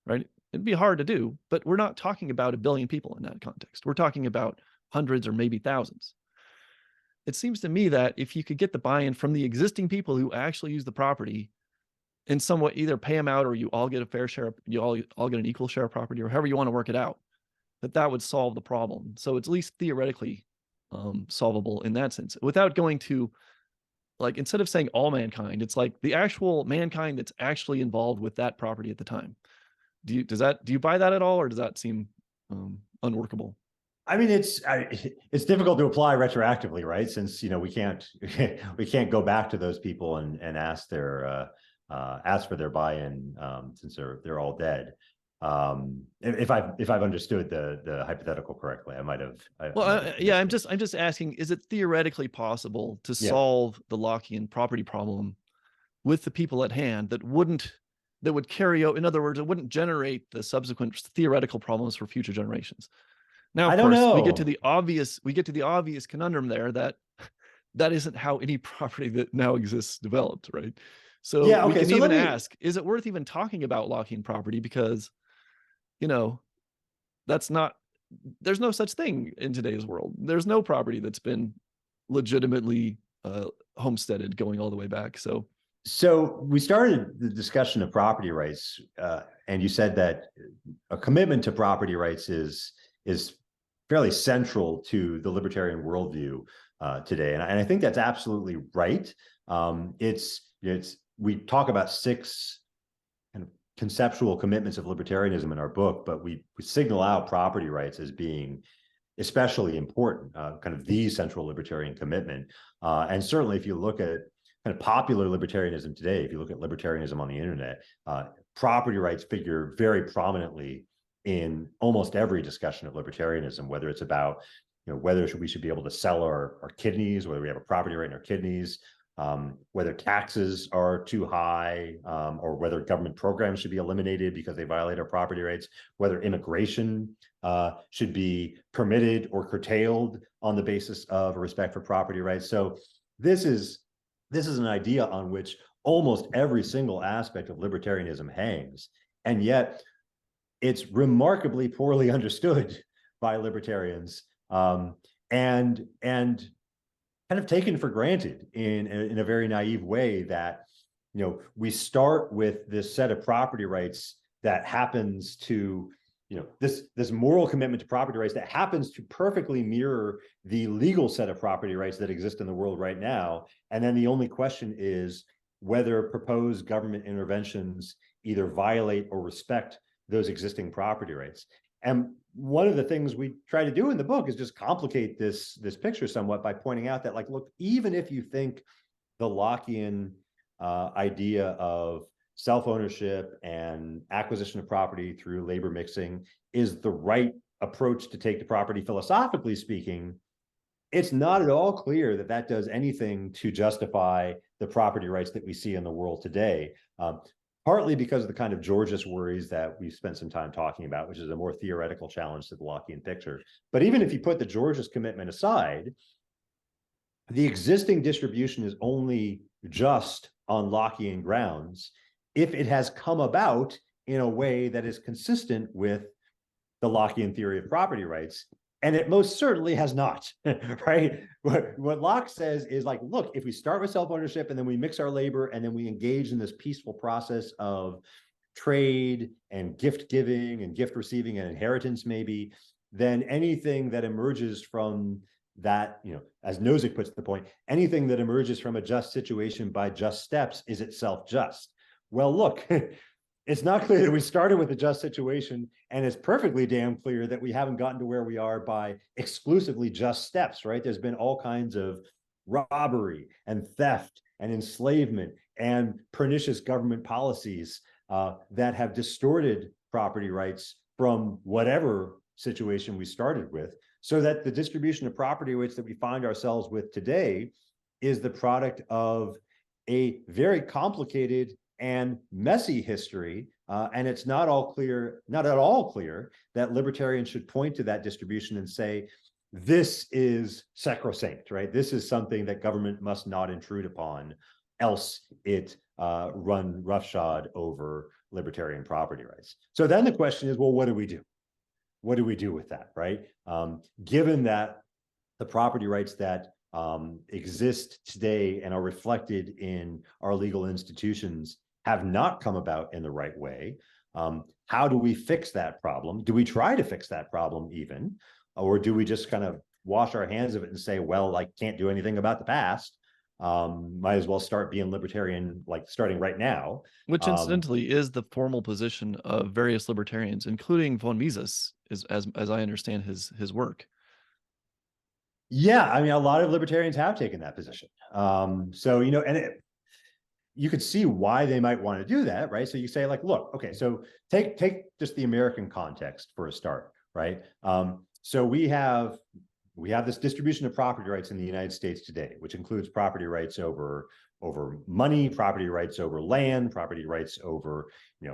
right? It'd be hard to do, but we're not talking about 1 billion people in that context. We're talking about hundreds or maybe thousands. It seems to me that if you could get the buy-in from the existing people who actually use the property and somewhat either pay them out or you all get a fair share, you all get an equal share of property, or however you want to work it out, that would solve the problem. So it's at least theoretically solvable in that sense, without going to, like, instead of saying all mankind, it's like the actual mankind that's actually involved with that property at the time. Do you buy that at all, or does that seem unworkable? I mean, it's difficult to apply retroactively, right? Since, you know, we can't go back to those people and ask for their buy-in, since they're all dead. If I've understood the hypothetical correctly, I might have. Yeah, I'm just asking: is it theoretically possible to solve the Lockean property problem with the people at hand that would carry out? In other words, it wouldn't generate the subsequent theoretical problems for future generations. Now, of course, we get to the obvious conundrum there that isn't how any property that now exists developed, right? So we can even ask, is it worth even talking about Lockean property? Because, you know, there's no such thing in today's world. There's no property that's been legitimately homesteaded going all the way back. So we started the discussion of property rights, and you said that a commitment to property rights is fairly central to the libertarian worldview today, and I think that's absolutely right. We talk about 6 kind of conceptual commitments of libertarianism in our book, but we signal out property rights as being especially important, kind of the central libertarian commitment. And certainly, if you look at kind of popular libertarianism today, if you look at libertarianism on the internet, property rights figure very prominently in almost every discussion of libertarianism, whether it's about, you know, whether we should be able to sell our kidneys, whether we have a property right in our kidneys, whether taxes are too high, or whether government programs should be eliminated because they violate our property rights, whether immigration should be permitted or curtailed on the basis of a respect for property rights. So this is an idea on which almost every single aspect of libertarianism hangs, and yet it's remarkably poorly understood by libertarians, and kind of taken for granted in a very naive way that, you know, we start with this set of property rights that happens to, you know, this moral commitment to property rights that happens to perfectly mirror the legal set of property rights that exist in the world right now. And then the only question is whether proposed government interventions either violate or respect those existing property rights. And one of the things we try to do in the book is just complicate this picture somewhat by pointing out that, like, look, even if you think the Lockean idea of self-ownership and acquisition of property through labor mixing is the right approach to take to property, philosophically speaking, it's not at all clear that that does anything to justify the property rights that we see in the world today. Partly because of the kind of Georges worries that we've spent some time talking about, which is a more theoretical challenge to the Lockean picture. But even if you put the Georges commitment aside, the existing distribution is only just on Lockean grounds if it has come about in a way that is consistent with the Lockean theory of property rights. And it most certainly has not, right? What Locke says is like, look, if we start with self-ownership and then we mix our labor and then we engage in this peaceful process of trade and gift giving and gift receiving and inheritance maybe, then anything that emerges from that, as Nozick puts the point, anything that emerges from a just situation by just steps is itself just. Well, look, it's not clear that we started with a just situation, and it's perfectly damn clear that we haven't gotten to where we are by exclusively just steps, right? There's been all kinds of robbery and theft and enslavement and pernicious government policies that have distorted property rights from whatever situation we started with, so that the distribution of property rights that we find ourselves with today is the product of a very complicated and messy history, and it's not at all clear that libertarians should point to that distribution and say, this is sacrosanct, right? This is something that government must not intrude upon, else it run roughshod over libertarian property rights. So then the question is, well, what do we do? What do we do with that, right? Given that the property rights that exist today and are reflected in our legal institutions have not come about in the right way, how do we fix that problem? Do we try to fix that problem even? Or do we just kind of wash our hands of it and say, well, I can't do anything about the past. Might as well start being libertarian, like starting right now. Which incidentally is the formal position of various libertarians, including von Mises, as I understand his work. Yeah, I mean, a lot of libertarians have taken that position. So, you could see why they might want to do that, right? So you say like, look, okay, so take just the American context for a start, right? So we have this distribution of property rights in the United States today, which includes property rights over money, property rights over land, property rights over,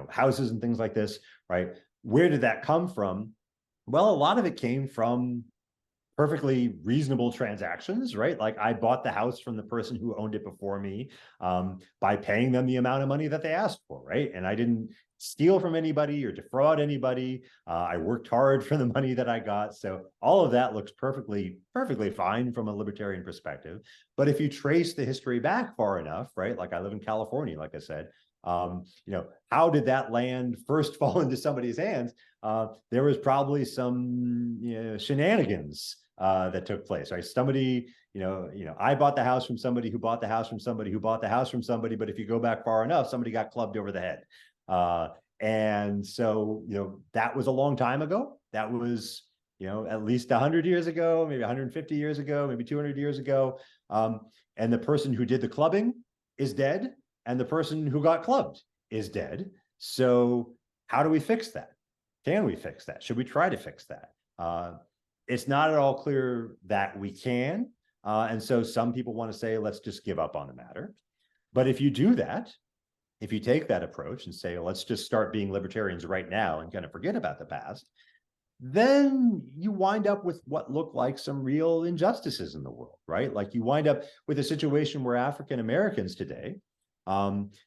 houses and things like this, right? Where did that come from? Well, a lot of it came from perfectly reasonable transactions, right? Like I bought the house from the person who owned it before me by paying them the amount of money that they asked for, right? And I didn't steal from anybody or defraud anybody. I worked hard for the money that I got. So all of that looks perfectly fine from a libertarian perspective. But if you trace the history back far enough, right? Like I live in California, like I said, how did that land first fall into somebody's hands? There was probably some shenanigans that took place, right? Somebody, I bought the house from somebody who bought the house from somebody who bought the house from somebody, but if you go back far enough, somebody got clubbed over the head. And so, that was a long time ago. That was, at least 100 years ago, maybe 150 years ago, maybe 200 years ago. And the person who did the clubbing is dead, and the person who got clubbed is dead. So how do we fix that? Can we fix that? Should we try to fix that? It's not at all clear that we can. And so some people want to say, let's just give up on the matter. But if you do that, if you take that approach and say, let's just start being libertarians right now and kind of forget about the past, then you wind up with what look like some real injustices in the world, right? Like you wind up with a situation where African Americans today,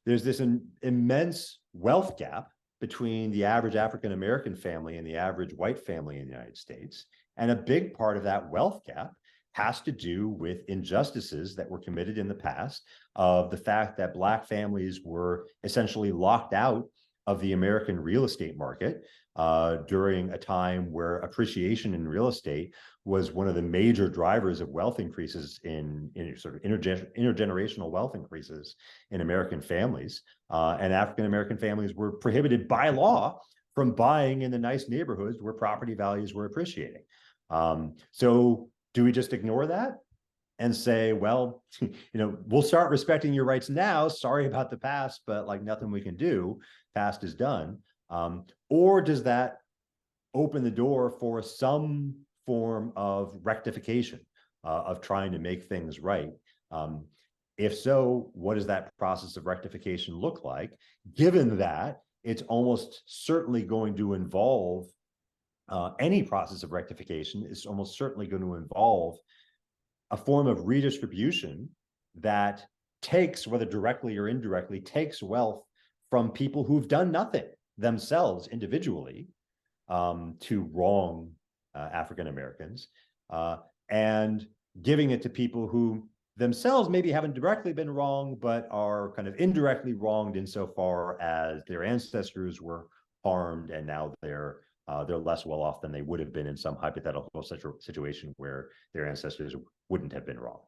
there's this immense wealth gap between the average African American family and the average white family in the United States. And a big part of that wealth gap has to do with injustices that were committed in the past, of the fact that Black families were essentially locked out of the American real estate market during a time where appreciation in real estate was one of the major drivers of wealth increases in sort of intergenerational wealth increases in American families. And African American families were prohibited by law from buying in the nice neighborhoods where property values were appreciating. So do we just ignore that and say, well, we'll start respecting your rights now. Sorry about the past, but like nothing we can do. Past is done. Or does that open the door for some form of rectification, of trying to make things right? If so, what does that process of rectification look like, given that it's almost certainly going to involve any process of rectification is almost certainly going to involve a form of redistribution that takes, whether directly or indirectly, takes wealth from people who've done nothing themselves individually to wrong African Americans, and giving it to people who themselves maybe haven't directly been wrong, but are kind of indirectly wronged insofar as their ancestors were harmed, and now they're less well off than they would have been in some hypothetical situation where their ancestors wouldn't have been wronged.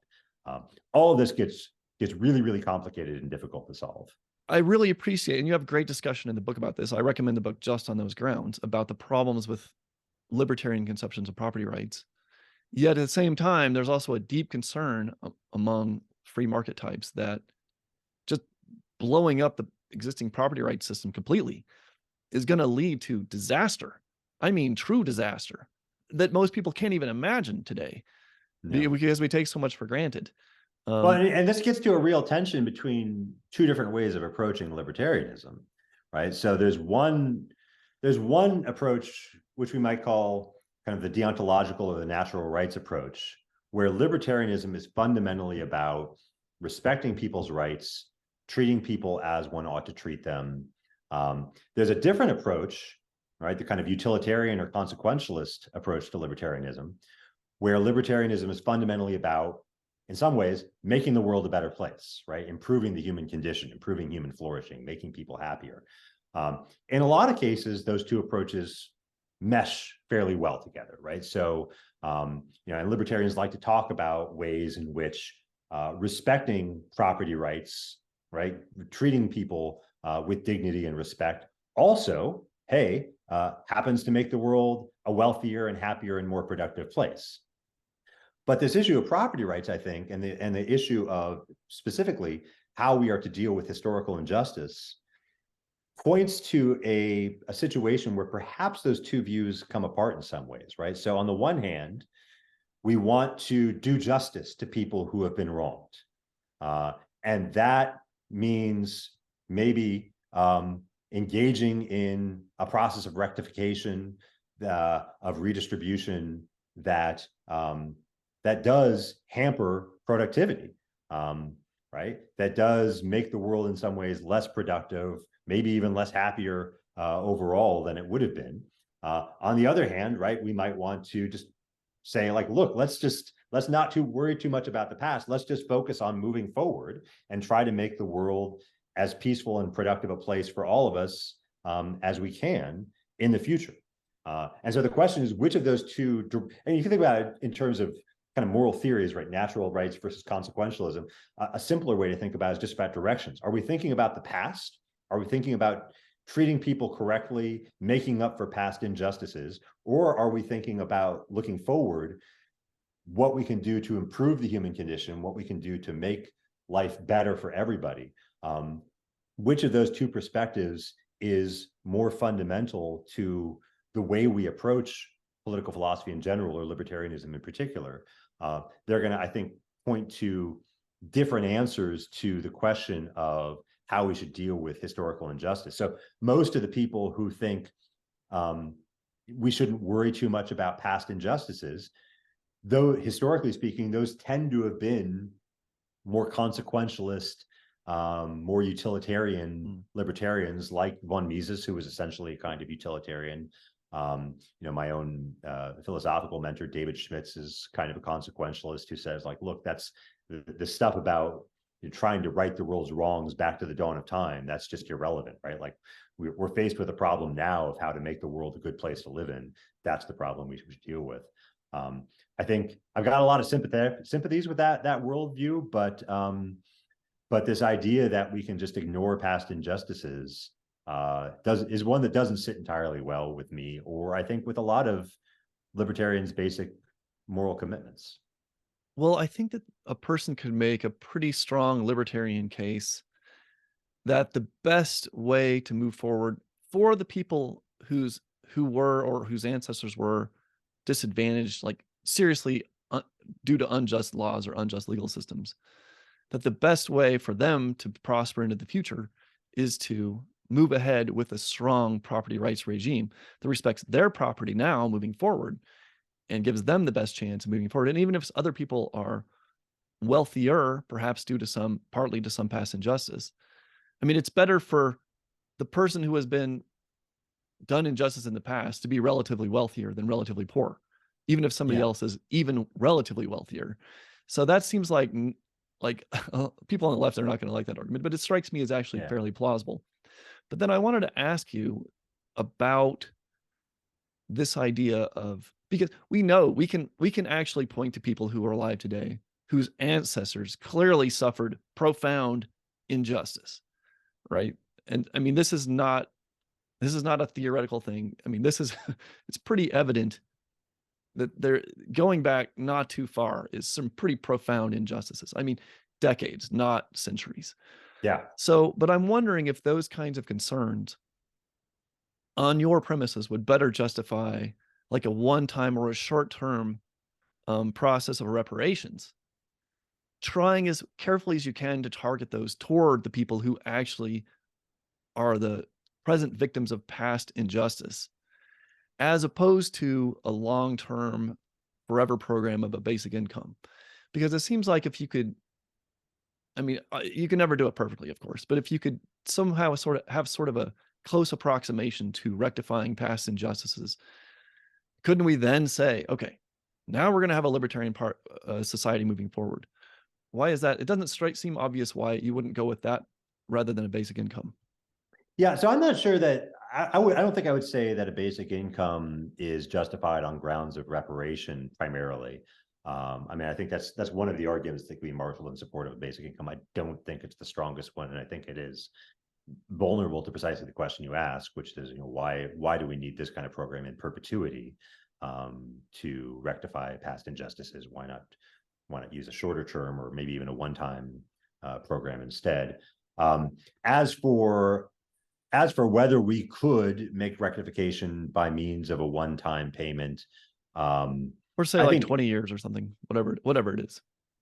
All of this gets really, really complicated and difficult to solve. I really appreciate, and you have great discussion in the book about this. I recommend the book just on those grounds about the problems with libertarian conceptions of property rights. Yet at the same time, there's also a deep concern among free market types that just blowing up the existing property rights system completely is going to lead to disaster. I mean, true disaster that most people can't even imagine today because we take so much for granted. Well, and this gets to a real tension between two different ways of approaching libertarianism, right? So there's one approach which we might call kind of the deontological or the natural rights approach, where libertarianism is fundamentally about respecting people's rights, treating people as one ought to treat them. There's a different approach, right? The kind of utilitarian or consequentialist approach to libertarianism, where libertarianism is fundamentally about, in some ways, making the world a better place, right? Improving the human condition, improving human flourishing, making people happier. In a lot of cases, those two approaches mesh fairly well together, right? So, and libertarians like to talk about ways in which respecting property rights, right, treating people with dignity and respect, also, happens to make the world a wealthier and happier and more productive place. But this issue of property rights, I think, and the issue of specifically how we are to deal with historical injustice points to a situation where perhaps those two views come apart in some ways, right? So on the one hand, we want to do justice to people who have been wronged. And that means maybe engaging in a process of rectification, of redistribution that does hamper productivity, right? That does make the world in some ways less productive, maybe even less happier overall than it would have been. On the other hand, right, we might want to just say, like, look, let's not worry too much about the past. Let's just focus on moving forward and try to make the world as peaceful and productive a place for all of us as we can in the future. And so the question is, which of those two, and you can think about it in terms of kind of moral theories, right? Natural rights versus consequentialism. A simpler way to think about it is just about directions. Are we thinking about the past? Are we thinking about treating people correctly, making up for past injustices? Or are we thinking about looking forward, what we can do to improve the human condition, what we can do to make life better for everybody? Which of those two perspectives is more fundamental to the way we approach political philosophy in general, or libertarianism in particular? They're going to, I think, point to different answers to the question of how we should deal with historical injustice. So most of the people who think we shouldn't worry too much about past injustices, though historically speaking, those tend to have been more consequentialist, more utilitarian libertarians, like von Mises, who was essentially a kind of utilitarian. My own philosophical mentor, David Schmitz, is kind of a consequentialist who says, like, look, that's the stuff about trying to right the world's wrongs back to the dawn of time. That's just irrelevant, right? Like, we're faced with a problem now of how to make the world a good place to live in. That's the problem we should deal with. I think I've got a lot of sympathies with that worldview, but this idea that we can just ignore past injustices is one that doesn't sit entirely well with me, or I think with a lot of libertarians' basic moral commitments. Well, I think that a person could make a pretty strong libertarian case that the best way to move forward for the people who were or whose ancestors were disadvantaged, like seriously due to unjust laws or unjust legal systems, that the best way for them to prosper into the future is to move ahead with a strong property rights regime that respects their property now moving forward, and gives them the best chance of moving forward. And even if other people are wealthier, perhaps due to partly to some past injustice, I mean, it's better for the person who has been done injustice in the past to be relatively wealthier than relatively poor, even if somebody else is even relatively wealthier. So that seems like people on the left are not going to like that argument, but it strikes me as actually fairly plausible. But then I wanted to ask you about this idea of, because we know we can actually point to people who are alive today whose ancestors clearly suffered profound injustice, right? And I mean, this is not a theoretical thing. I mean, it's pretty evident that they're going back not too far is some pretty profound injustices. I mean, decades, not centuries. Yeah. So, but I'm wondering if those kinds of concerns on your premises would better justify like a one-time or a short-term process of reparations, trying as carefully as you can to target those toward the people who actually are the present victims of past injustice, as opposed to a long-term forever program of a basic income. Because it seems like if you could, I mean, you can never do it perfectly, of course, but if you could somehow have a close approximation to rectifying past injustices, couldn't we then say, okay, now we're going to have a libertarian society moving forward? Why is that? It doesn't seem obvious why you wouldn't go with that rather than a basic income. Yeah, so I'm not sure that I don't think I would say that a basic income is justified on grounds of reparation primarily. I mean, I think that's one of the arguments that can be marshaled in support of a basic income. I don't think it's the strongest one, and I think it is vulnerable to precisely the question you ask, which is, why do we need this kind of program in perpetuity to rectify past injustices? Why not use a shorter term or maybe even a one-time program instead? As for whether we could make rectification by means of a one-time payment, or say like 20 years or something, whatever it is.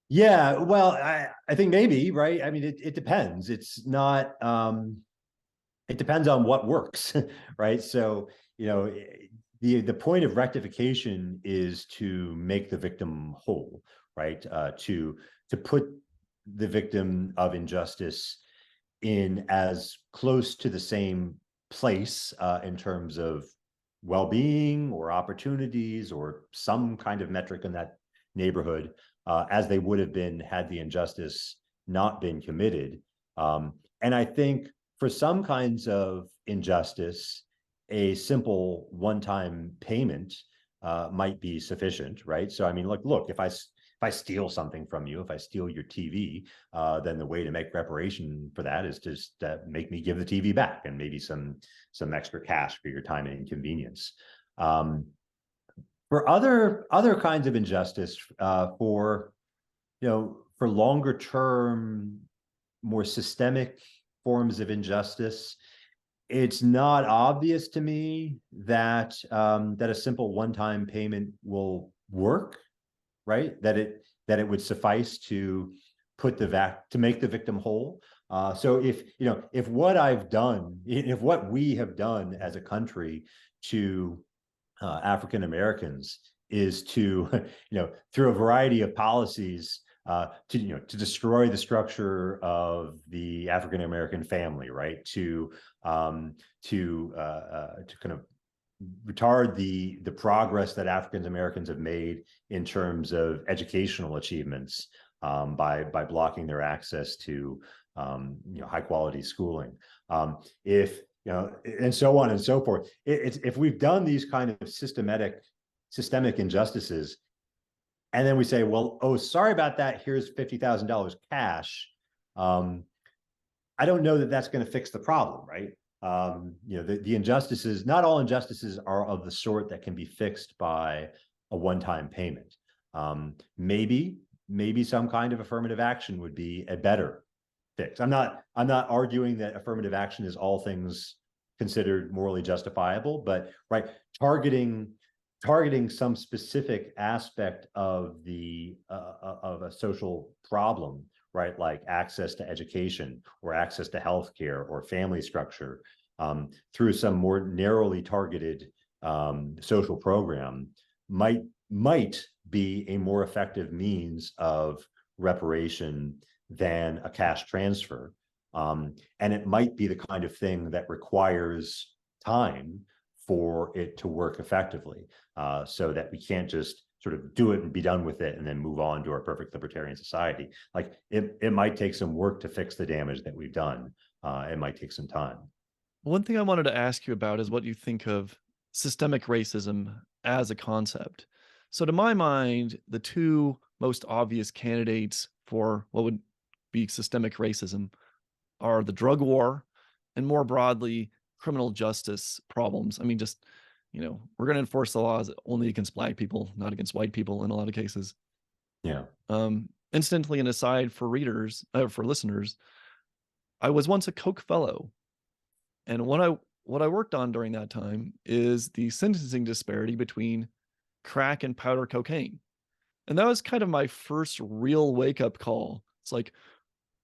Yeah, well, I think maybe, right? I mean, it depends. It's not, it depends on what works, right? So, the point of rectification is to make the victim whole, right? To put the victim of injustice in as close to the same place in terms of well-being or opportunities or some kind of metric in that neighborhood as they would have been had the injustice not been committed. And I think for some kinds of injustice, a simple one-time payment might be sufficient, right? So, I mean, look, if I steal something from you, if I steal your TV, then the way to make reparation for that is just make me give the TV back and maybe some extra cash for your time and inconvenience. For other kinds of injustice, for longer term, more systemic forms of injustice, it's not obvious to me that that a simple one-time payment will work. Right, that it would suffice to make the victim whole. So if what we have done as a country to African Americans is to through a variety of policies to destroy the structure of the African American family, right? To kind of retard the progress that African Americans have made in terms of educational achievements by blocking their access to high quality schooling, and so on and so forth. If we've done these kind of systemic injustices, and then we say, well, oh, sorry about that, here's $50,000 cash, I don't know that that's going to fix the problem, right? The injustices, not all injustices are of the sort that can be fixed by a one-time payment. Maybe some kind of affirmative action would be a better fix. I'm not arguing that affirmative action is all things considered morally justifiable, but right, targeting some specific aspect of of a social problem, right, like access to education or access to healthcare or family structure, through some more narrowly targeted social program might might be a more effective means of reparation than a cash transfer. And it might be the kind of thing that requires time for it to work effectively, so that we can't just sort of do it and be done with it and then move on to our perfect libertarian society. Like it might take some work to fix the damage that we've done. It might take some time. One thing I wanted to ask you about is what you think of systemic racism as a concept. So, to my mind, the two most obvious candidates for what would be systemic racism are the drug war and, more broadly, criminal justice problems. I mean, just, we're going to enforce the laws only against Black people, not against white people in a lot of cases. Yeah. Incidentally, an aside for for listeners, I was once a Koch fellow. And what I worked on during that time is the sentencing disparity between crack and powder cocaine. And that was kind of my first real wake-up call. It's like,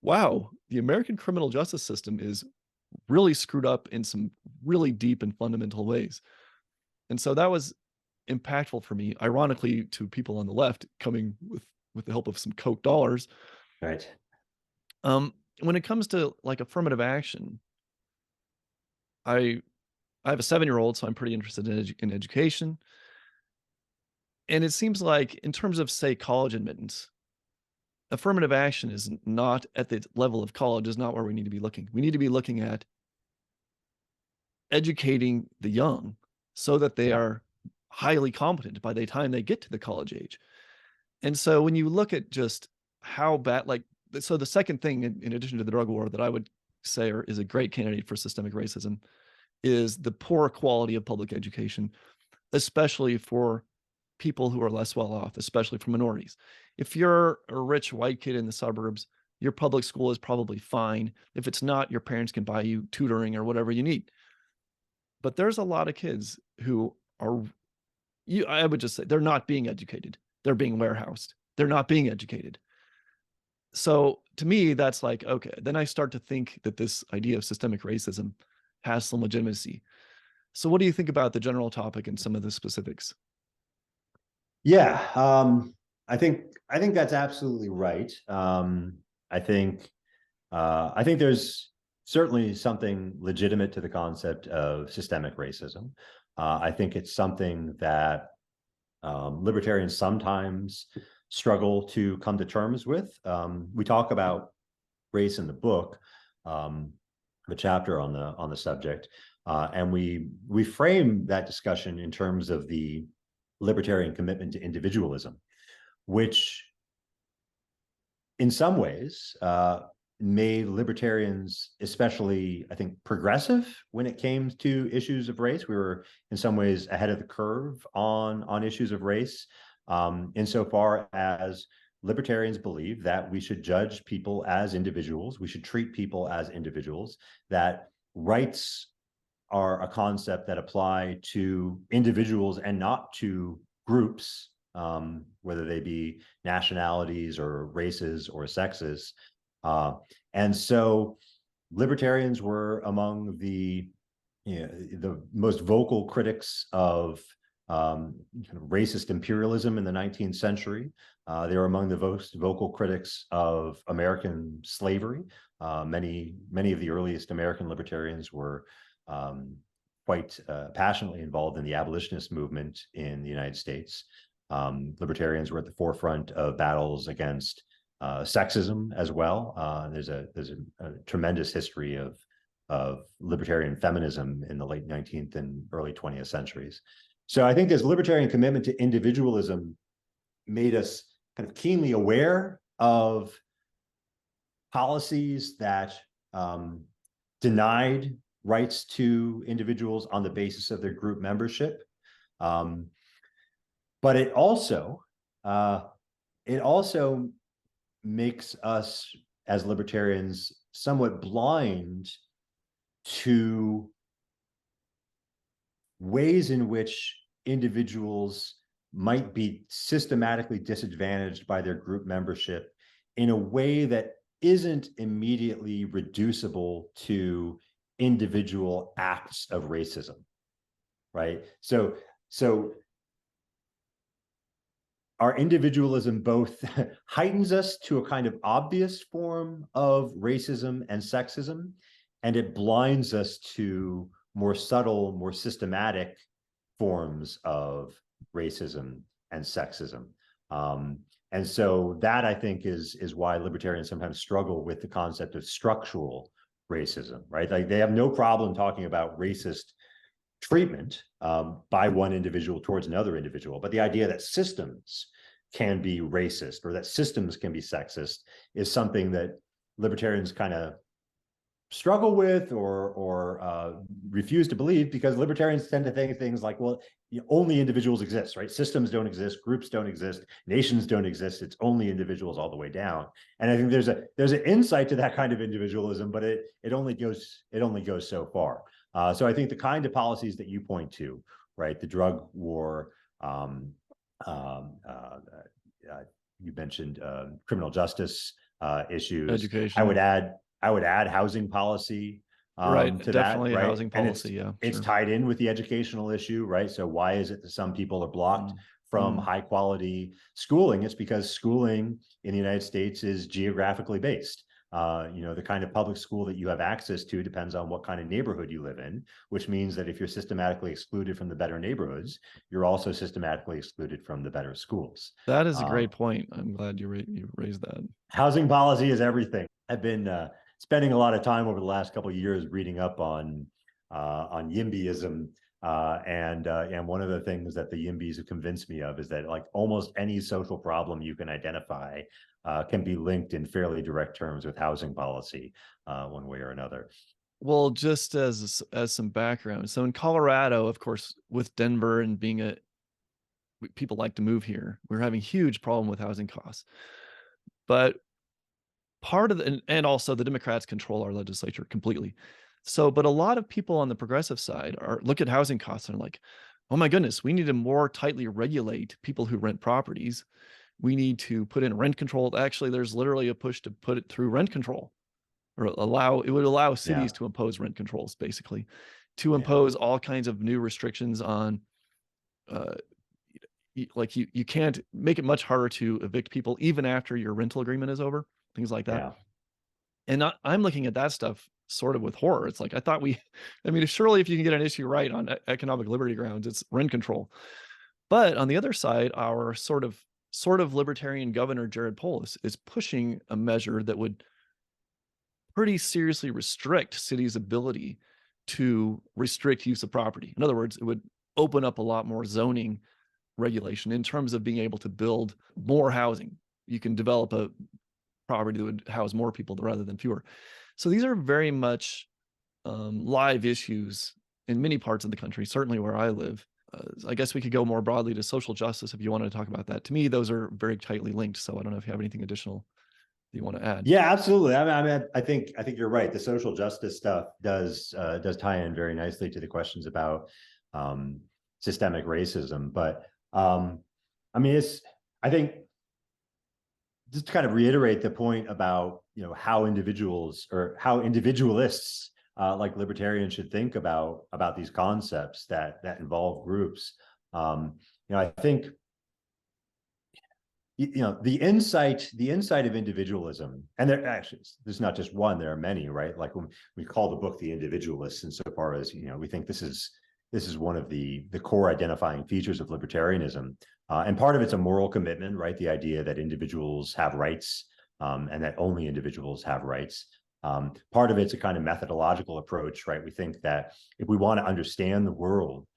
wow, the American criminal justice system is really screwed up in some really deep and fundamental ways. And so that was impactful for me, ironically, to people on the left coming with the help of some Koch dollars. Right. When it comes to like affirmative action, I have a 7-year-old, so I'm pretty interested in education. And it seems like in terms of, say, college admittance, affirmative action is not at the level of college, is not where we need to be looking. We need to be looking at educating the young so that they are highly competent by the time they get to the college age. And so when you look at just how bad, so the second thing, in addition to the drug war, that I would say is a great candidate for systemic racism is the poor quality of public education, especially for people who are less well off, especially for minorities. If you're a rich white kid in the suburbs, your public school is probably fine. If it's not, your parents can buy you tutoring or whatever you need. But there's a lot of kids who are, I would just say, they're not being educated. They're being warehoused. They're not being educated. So to me, that's like, okay, then I start to think that this idea of systemic racism has some legitimacy. So what do you think about the general topic and some of the specifics? Yeah, I think that's absolutely right. I think there's certainly something legitimate to the concept of systemic racism. I think it's something that libertarians sometimes struggle to come to terms with. We talk about race in the book, the chapter on the subject, and we frame that discussion in terms of the libertarian commitment to individualism, which in some ways made libertarians, especially, I think, progressive when it came to issues of race. We were in some ways ahead of the curve on issues of race, insofar as libertarians believe that we should judge people as individuals, we should treat people as individuals, that rights are a concept that apply to individuals and not to groups, whether they be nationalities or races or sexes. And so libertarians were among the most vocal critics of kind of racist imperialism in the 19th century. They were among the most vocal critics of American slavery. Many of the earliest American libertarians were quite passionately involved in the abolitionist movement in the United States. Libertarians were at the forefront of battles against sexism as well. There's a tremendous history of libertarian feminism in the late 19th and early 20th centuries. So I think this libertarian commitment to individualism made us kind of keenly aware of policies that denied rights to individuals on the basis of their group membership. But it also makes us as libertarians somewhat blind to ways in which individuals might be systematically disadvantaged by their group membership in a way that isn't immediately reducible to individual acts of racism, right? So our individualism both heightens us to a kind of obvious form of racism and sexism, and it blinds us to more subtle, more systematic forms of racism and sexism. And so that, I think, is why libertarians sometimes struggle with the concept of structural racism, right? Like they have no problem talking about racist treatment by one individual towards another individual, but the idea that systems can be racist or that systems can be sexist is something that libertarians kind of struggle with or refuse to believe, because libertarians tend to think things like, well, only individuals exist, right? Systems don't exist, groups don't exist, nations don't exist. It's only individuals all the way down. And I think there's an insight to that kind of individualism, but it only goes so far. So I think the kind of policies that you point to, right, the drug war, you mentioned criminal justice issues. Education. I would add housing policy Right, to definitely that, right? housing policy, And yeah, it's sure. tied in with the educational issue, right? So why is it that some people are blocked from high quality schooling? It's because schooling in the United States is geographically based. The kind of public school that you have access to depends on what kind of neighborhood you live in, which means that if you're systematically excluded from the better neighborhoods, you're also systematically excluded from the better schools. That is a great point. I'm glad you raised that. Housing policy is everything. I've been spending a lot of time over the last couple of years reading up on NIMBYism, and one of the things that the YIMBYs have convinced me of is that like almost any social problem you can identify can be linked in fairly direct terms with housing policy, one way or another. Well, just as some background, so in Colorado, of course, with Denver and being people like to move here, we're having a huge problem with housing costs. But part of and also the Democrats control our legislature completely. So, but a lot of people on the progressive side look at housing costs and are like, oh my goodness, we need to more tightly regulate people who rent properties. We need to put in rent control. Actually, there's literally a push to put it through rent control, or it would allow cities to impose rent controls, basically, to impose all kinds of new restrictions on, like you can't make it much harder to evict people even after your rental agreement is over, things like that. And I'm looking at that stuff sort of with horror. It's like, I mean, surely if you can get an issue right on economic liberty grounds, it's rent control. But on the other side, our sort of libertarian governor, Jared Polis, is pushing a measure that would pretty seriously restrict cities' ability to restrict use of property. In other words, it would open up a lot more zoning regulation in terms of being able to build more housing. You can develop a property that would house more people rather than fewer. So these are very much live issues in many parts of the country, certainly where I live. I guess we could go more broadly to social justice if you wanted to talk about that. To me, those are very tightly linked. So I don't know if you have anything additional that you want to add. Yeah, absolutely. I mean, I think you're right. The social justice stuff does tie in very nicely to the questions about systemic racism. But I mean, I think just to kind of reiterate the point about how individuals or how individualists like libertarians should think about these concepts that involve groups. I think the insight of individualism, and there's not just one, there are many, right? Like when we call the book The Individualists, insofar as we think this is one of the core identifying features of libertarianism, and part of it's a moral commitment, right? The idea that individuals have rights, and that only individuals have rights. Part of it's a kind of methodological approach, right? We think that if we want to understand the world,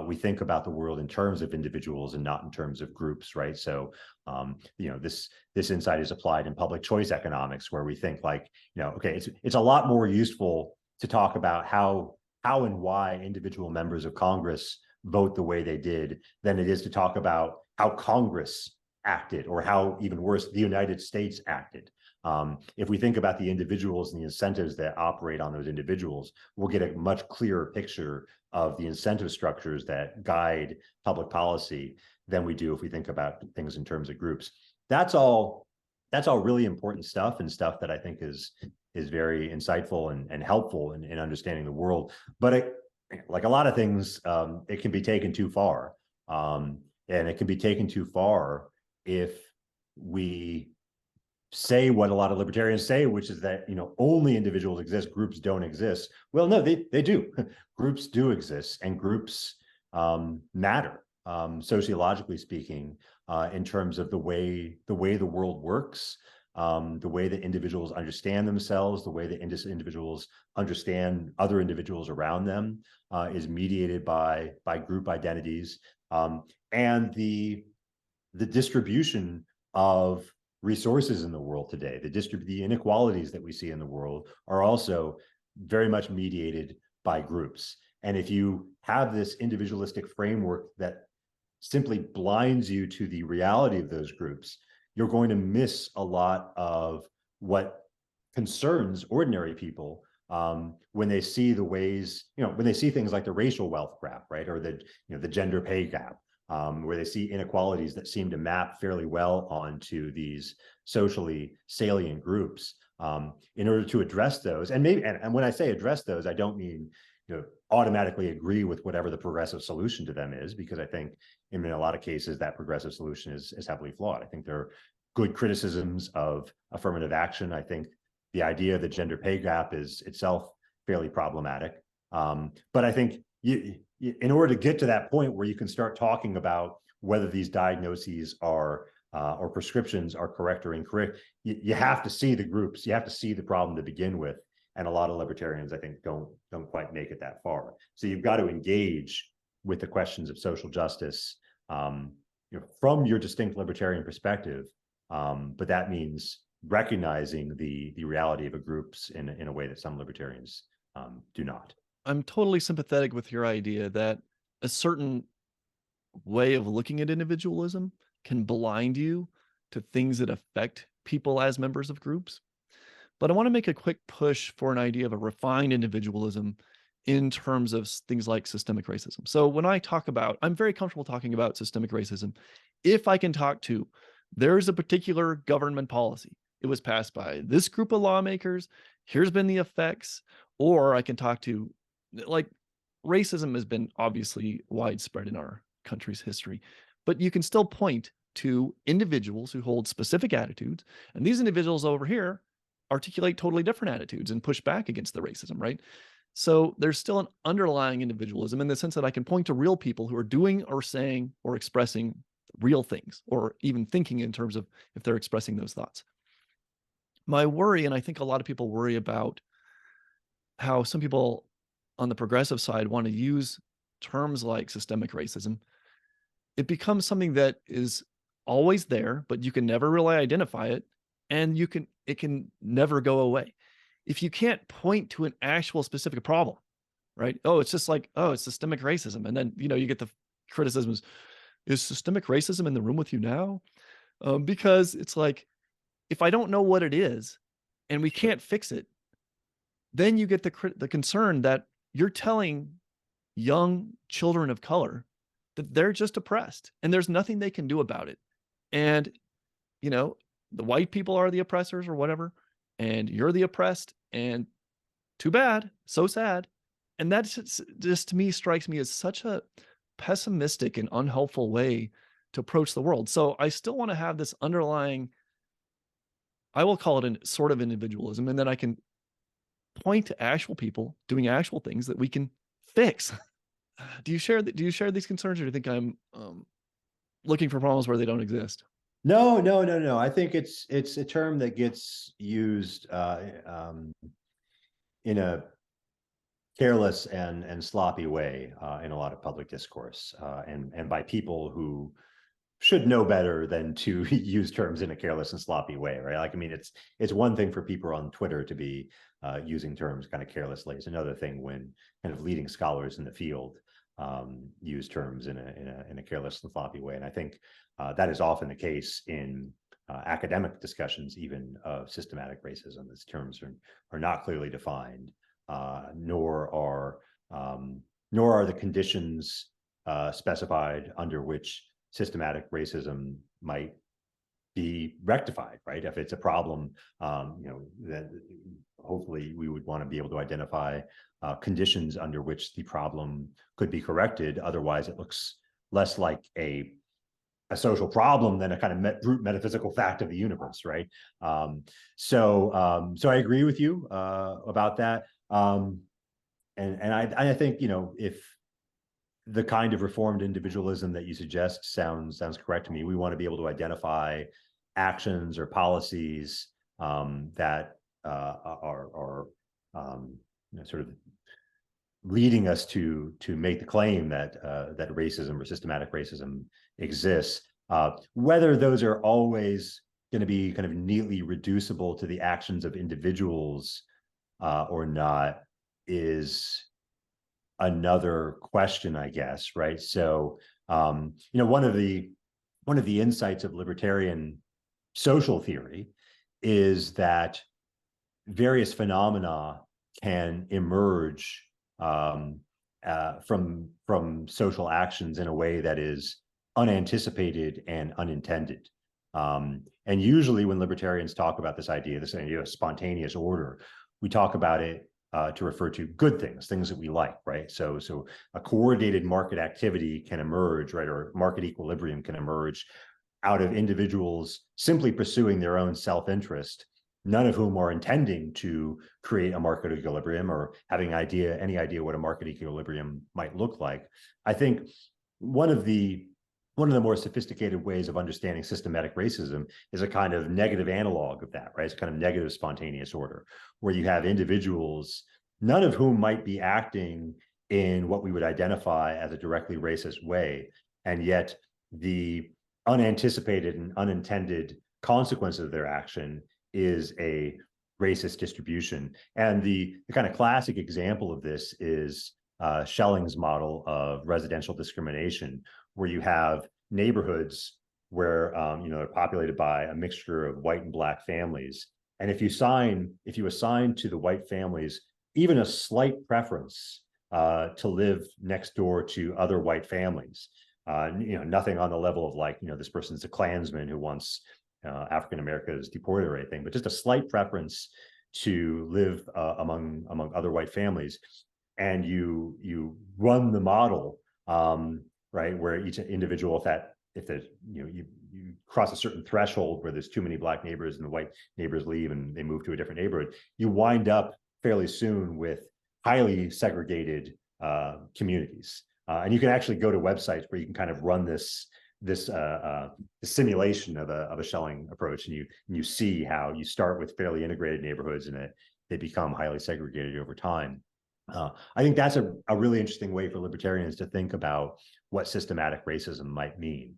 we think about the world in terms of individuals and not in terms of groups, right? So, this insight is applied in public choice economics, where we think like, okay, it's a lot more useful to talk about how and why individual members of Congress vote the way they did than it is to talk about how Congress acted, or how, even worse, the United States acted. If we think about the individuals and the incentives that operate on those individuals, we'll get a much clearer picture of the incentive structures that guide public policy than we do if we think about things in terms of groups. That's all really important stuff, and stuff that I think is very insightful and helpful in understanding the world. But like a lot of things, it can be taken too far. And it can be taken too far if we say what a lot of libertarians say, which is that, only individuals exist, groups don't exist. Well, no, they do. Groups do exist, and groups matter, sociologically speaking, in terms of the way the world works, the way that individuals understand themselves, the way that individuals understand other individuals around them, is mediated by group identities, and the distribution of resources in the world today. The inequalities that we see in the world are also very much mediated by groups. And if you have this individualistic framework that simply blinds you to the reality of those groups, you're going to miss a lot of what concerns ordinary people, when they see the ways, when they see things like the racial wealth gap, right, or the gender pay gap, where they see inequalities that seem to map fairly well onto these socially salient groups. In order to address those, and when I say address those, I don't mean automatically agree with whatever the progressive solution to them is, because I think in a lot of cases that progressive solution is heavily flawed. I think there are good criticisms of affirmative action. I think the idea of the gender pay gap is itself fairly problematic. But I think in order to get to that point where you can start talking about whether these diagnoses are or prescriptions are correct or incorrect, you have to see the groups, you have to see the problem to begin with. And a lot of libertarians, I think, don't quite make it that far. So you've got to engage with the questions of social justice, from your distinct libertarian perspective. But that means recognizing the reality of a groups in a way that some libertarians do not. I'm totally sympathetic with your idea that a certain way of looking at individualism can blind you to things that affect people as members of groups. But I want to make a quick push for an idea of a refined individualism in terms of things like systemic racism. So when I talk about, I'm very comfortable talking about systemic racism if I can talk to, there's a particular government policy. It was passed by this group of lawmakers. Here's been the effects. Or I can talk to, like, racism has been obviously widespread in our country's history, but you can still point to individuals who hold specific attitudes. And these individuals over here articulate totally different attitudes and push back against the racism, right? So there's still an underlying individualism in the sense that I can point to real people who are doing or saying or expressing real things, or even thinking in terms of if they're expressing those thoughts. My worry, and I think a lot of people worry about how some people on the progressive side want to use terms like systemic racism. It becomes something that is always there, but you can never really identify it, and it can never go away. If you can't point to an actual specific problem, right? Oh, it's just like, oh, it's systemic racism. And then, you get the criticisms, is systemic racism in the room with you now? Because it's like, if I don't know what it is and we can't fix it, then you get the concern that you're telling young children of color that they're just oppressed and there's nothing they can do about it. And, the white people are the oppressors or whatever, and you're the oppressed, and too bad, so sad. And that just to me strikes me as such a pessimistic and unhelpful way to approach the world. So I still want to have this underlying, I will call it a sort of individualism, and then I can point to actual people doing actual things that we can fix. Do you share these concerns, or do you think I'm looking for problems where they don't exist? No. I think it's a term that gets used in a careless and sloppy way in a lot of public discourse, and by people who should know better than to use terms in a careless and sloppy way, right? Like, I mean, it's one thing for people on Twitter to be using terms kind of carelessly. It's another thing when kind of leading scholars in the field use terms in a careless and sloppy way. And I think that is often the case in academic discussions, even of systematic racism. Its terms are not clearly defined, nor are the conditions specified under which systematic racism might be rectified, right? If it's a problem, then hopefully we would want to be able to identify conditions under which the problem could be corrected. Otherwise, it looks less like a a social problem than a kind of brute metaphysical fact of the universe, right? So I agree with you about that. And I think, you know, if the kind of reformed individualism that you suggest sounds correct to me, we want to be able to identify actions or policies that are you know, sort of leading us to make the claim that that racism or systematic racism exists. Whether those are always going to be kind of neatly reducible to the actions of individuals or not is another question, I guess, right? So, you know, one of the insights of libertarian social theory is that various phenomena can emerge from social actions in a way that is unanticipated and unintended. And usually when libertarians talk about this idea of spontaneous order, we talk about it to refer to good things that we like, right? So a coordinated market activity can emerge, right? Or market equilibrium can emerge out of individuals simply pursuing their own self-interest, none of whom are intending to create a market equilibrium or having any idea what a market equilibrium might look like. I think one of the more sophisticated ways of understanding systematic racism is a kind of negative analog of that, right? It's kind of negative spontaneous order, where you have individuals, none of whom might be acting in what we would identify as a directly racist way, and yet the unanticipated and unintended consequence of their action is a racist distribution. And the kind of classic example of this is Schelling's model of residential discrimination, where you have neighborhoods where you know, they're populated by a mixture of white and black families. And if you assign to the white families even a slight preference to live next door to other white families, you know, nothing on the level of like, you know, this person's a Klansman who wants African Americans deported or anything, but just a slight preference to live among other white families, and you run the model, right, where each individual, if there's, you know, you cross a certain threshold where there's too many black neighbors and the white neighbors leave and they move to a different neighborhood, you wind up fairly soon with highly segregated communities. And you can actually go to websites where you can kind of run this simulation of a Schelling approach, and you see how you start with fairly integrated neighborhoods and they become highly segregated over time. I think that's a really interesting way for libertarians to think about what systematic racism might mean.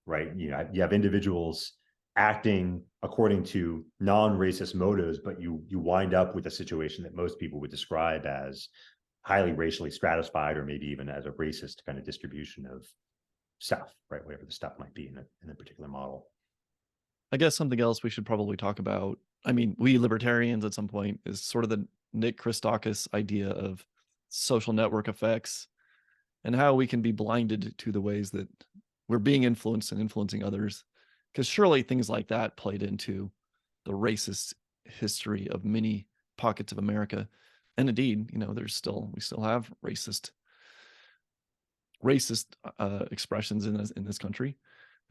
Right? You know, you have individuals acting according to non-racist motives, but you wind up with a situation that most people would describe as highly racially stratified, or maybe even as a racist kind of distribution of stuff, right? Whatever the stuff might be in a particular model. I guess something else we should probably talk about, I mean, we libertarians at some point, is sort of the Nick Christakis idea of social network effects and how we can be blinded to the ways that we're being influenced and influencing others. Because surely things like that played into the racist history of many pockets of America. And indeed, you know, we still have racist expressions in this country.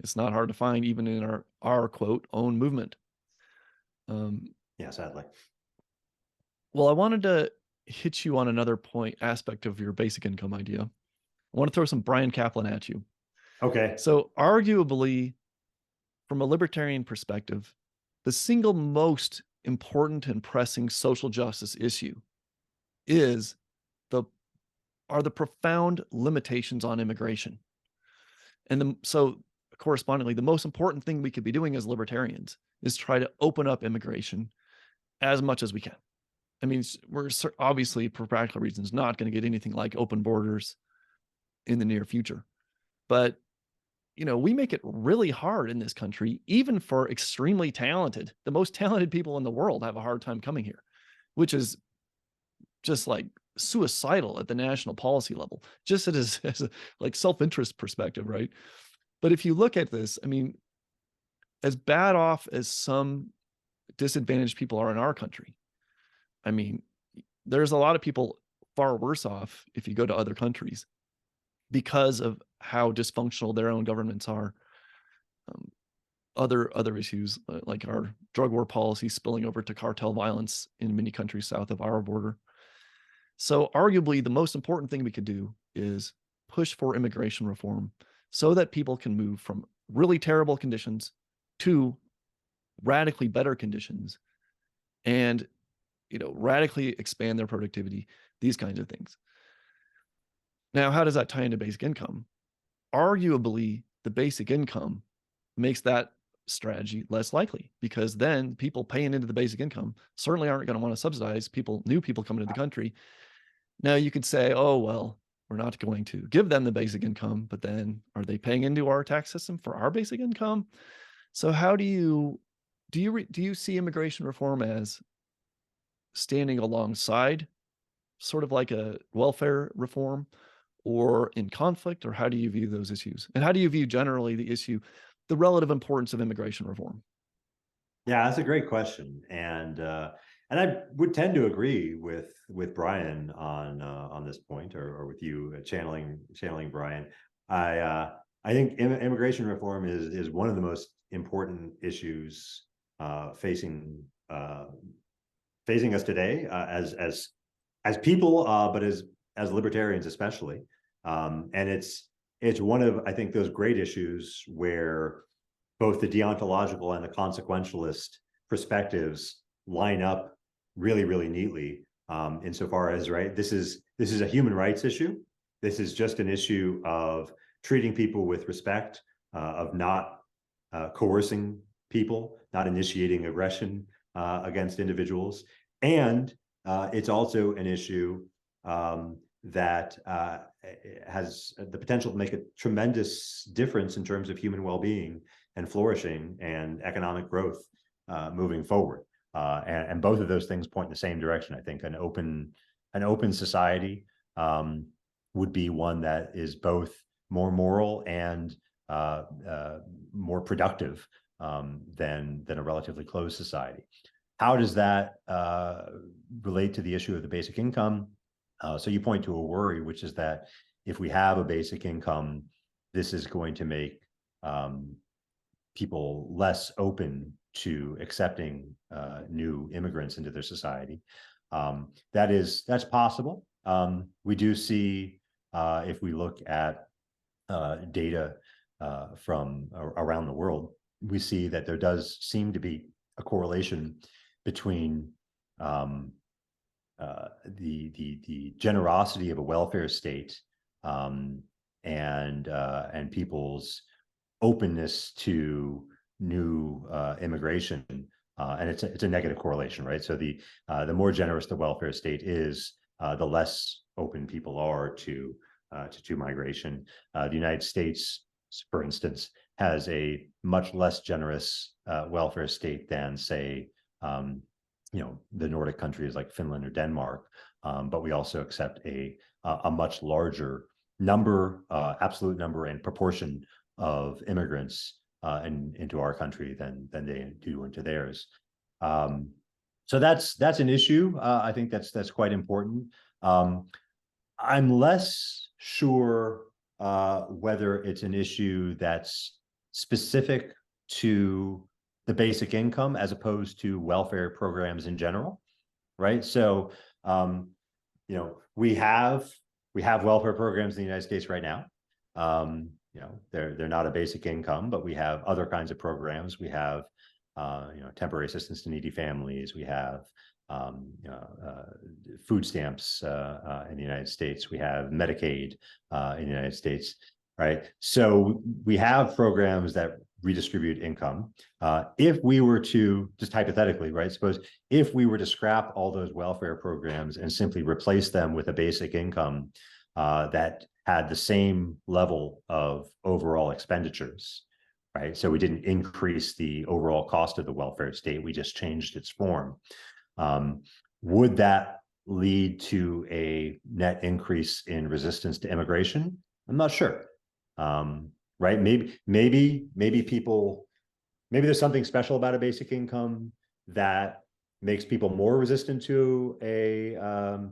It's not hard to find, even in our quote own movement. Yeah, sadly. Well, I wanted to hit you on another aspect of your basic income idea. I want to throw some Brian Kaplan at you. Okay. So arguably, from a libertarian perspective, the single most important and pressing social justice issue are the profound limitations on immigration. And so correspondingly, the most important thing we could be doing as libertarians is try to open up immigration as much as we can. I mean, we're obviously, for practical reasons, not going to get anything like open borders in the near future. But, you know, we make it really hard in this country, even for extremely talented, the most talented people in the world have a hard time coming here, which is just like suicidal at the national policy level, just as a like self-interest perspective, right? But if you look at this, I mean, as bad off as some disadvantaged people are in our country, I mean, there's a lot of people far worse off if you go to other countries. because of how dysfunctional their own governments are. Um, other issues like our drug war policy spilling over to cartel violence in many countries south of our border. So arguably the most important thing we could do is push for immigration reform so that people can move from really terrible conditions to radically better conditions and radically expand their productivity, these kinds of things. Now, how does that tie into basic income? Arguably, the basic income makes that strategy less likely, because then people paying into the basic income certainly aren't going to want to subsidize new people coming to the country. Now you could say, oh, well, we're not going to give them the basic income, but then are they paying into our tax system for our basic income? So how do you see immigration reform as standing alongside sort of like a welfare reform, or in conflict, or how do you view those issues? And how do you view generally the relative importance of immigration reform? Yeah, that's a great question, and I would tend to agree with Brian on this point, or with you channeling Brian. I think immigration reform is one of the most important issues facing us today, as people, but as libertarians especially. And it's one of, I think, those great issues where both the deontological and the consequentialist perspectives line up really, really neatly, insofar as, right, this is a human rights issue. This is just an issue of treating people with respect, of not coercing people, not initiating aggression against individuals. And it's also an issue that has the potential to make a tremendous difference in terms of human well-being and flourishing and economic growth moving forward. And both of those things point in the same direction. I think an open society would be one that is both more moral and more productive than a relatively closed society. How does that relate to the issue of the basic income? So you point to a worry, which is that if we have a basic income, this is going to make people less open to accepting new immigrants into their society. That's possible. We do see, if we look at data from around the world, we see that there does seem to be a correlation between the generosity of a welfare state and people's openness to new immigration, and it's a negative correlation, right? So the more generous the welfare state is, the less open people are to migration. The United States, for instance, has a much less generous welfare state than, say, the Nordic countries like Finland or Denmark, but we also accept a much larger number, absolute number and proportion of immigrants into our country than they do into theirs. So that's an issue. I think that's quite important. I'm less sure whether it's an issue that's specific to the basic income as opposed to welfare programs in general, right? So, we have welfare programs in the United States right now. They're not a basic income, but we have other kinds of programs. We have, temporary assistance to needy families. We have, food stamps in the United States. We have Medicaid in the United States, right? So we have programs that redistribute income. If we were to, just hypothetically, right, suppose if we were to scrap all those welfare programs and simply replace them with a basic income that had the same level of overall expenditures, right? So we didn't increase the overall cost of the welfare state, we just changed its form. Would that lead to a net increase in resistance to immigration? I'm not sure. Right? Maybe there's something special about a basic income that makes people more resistant to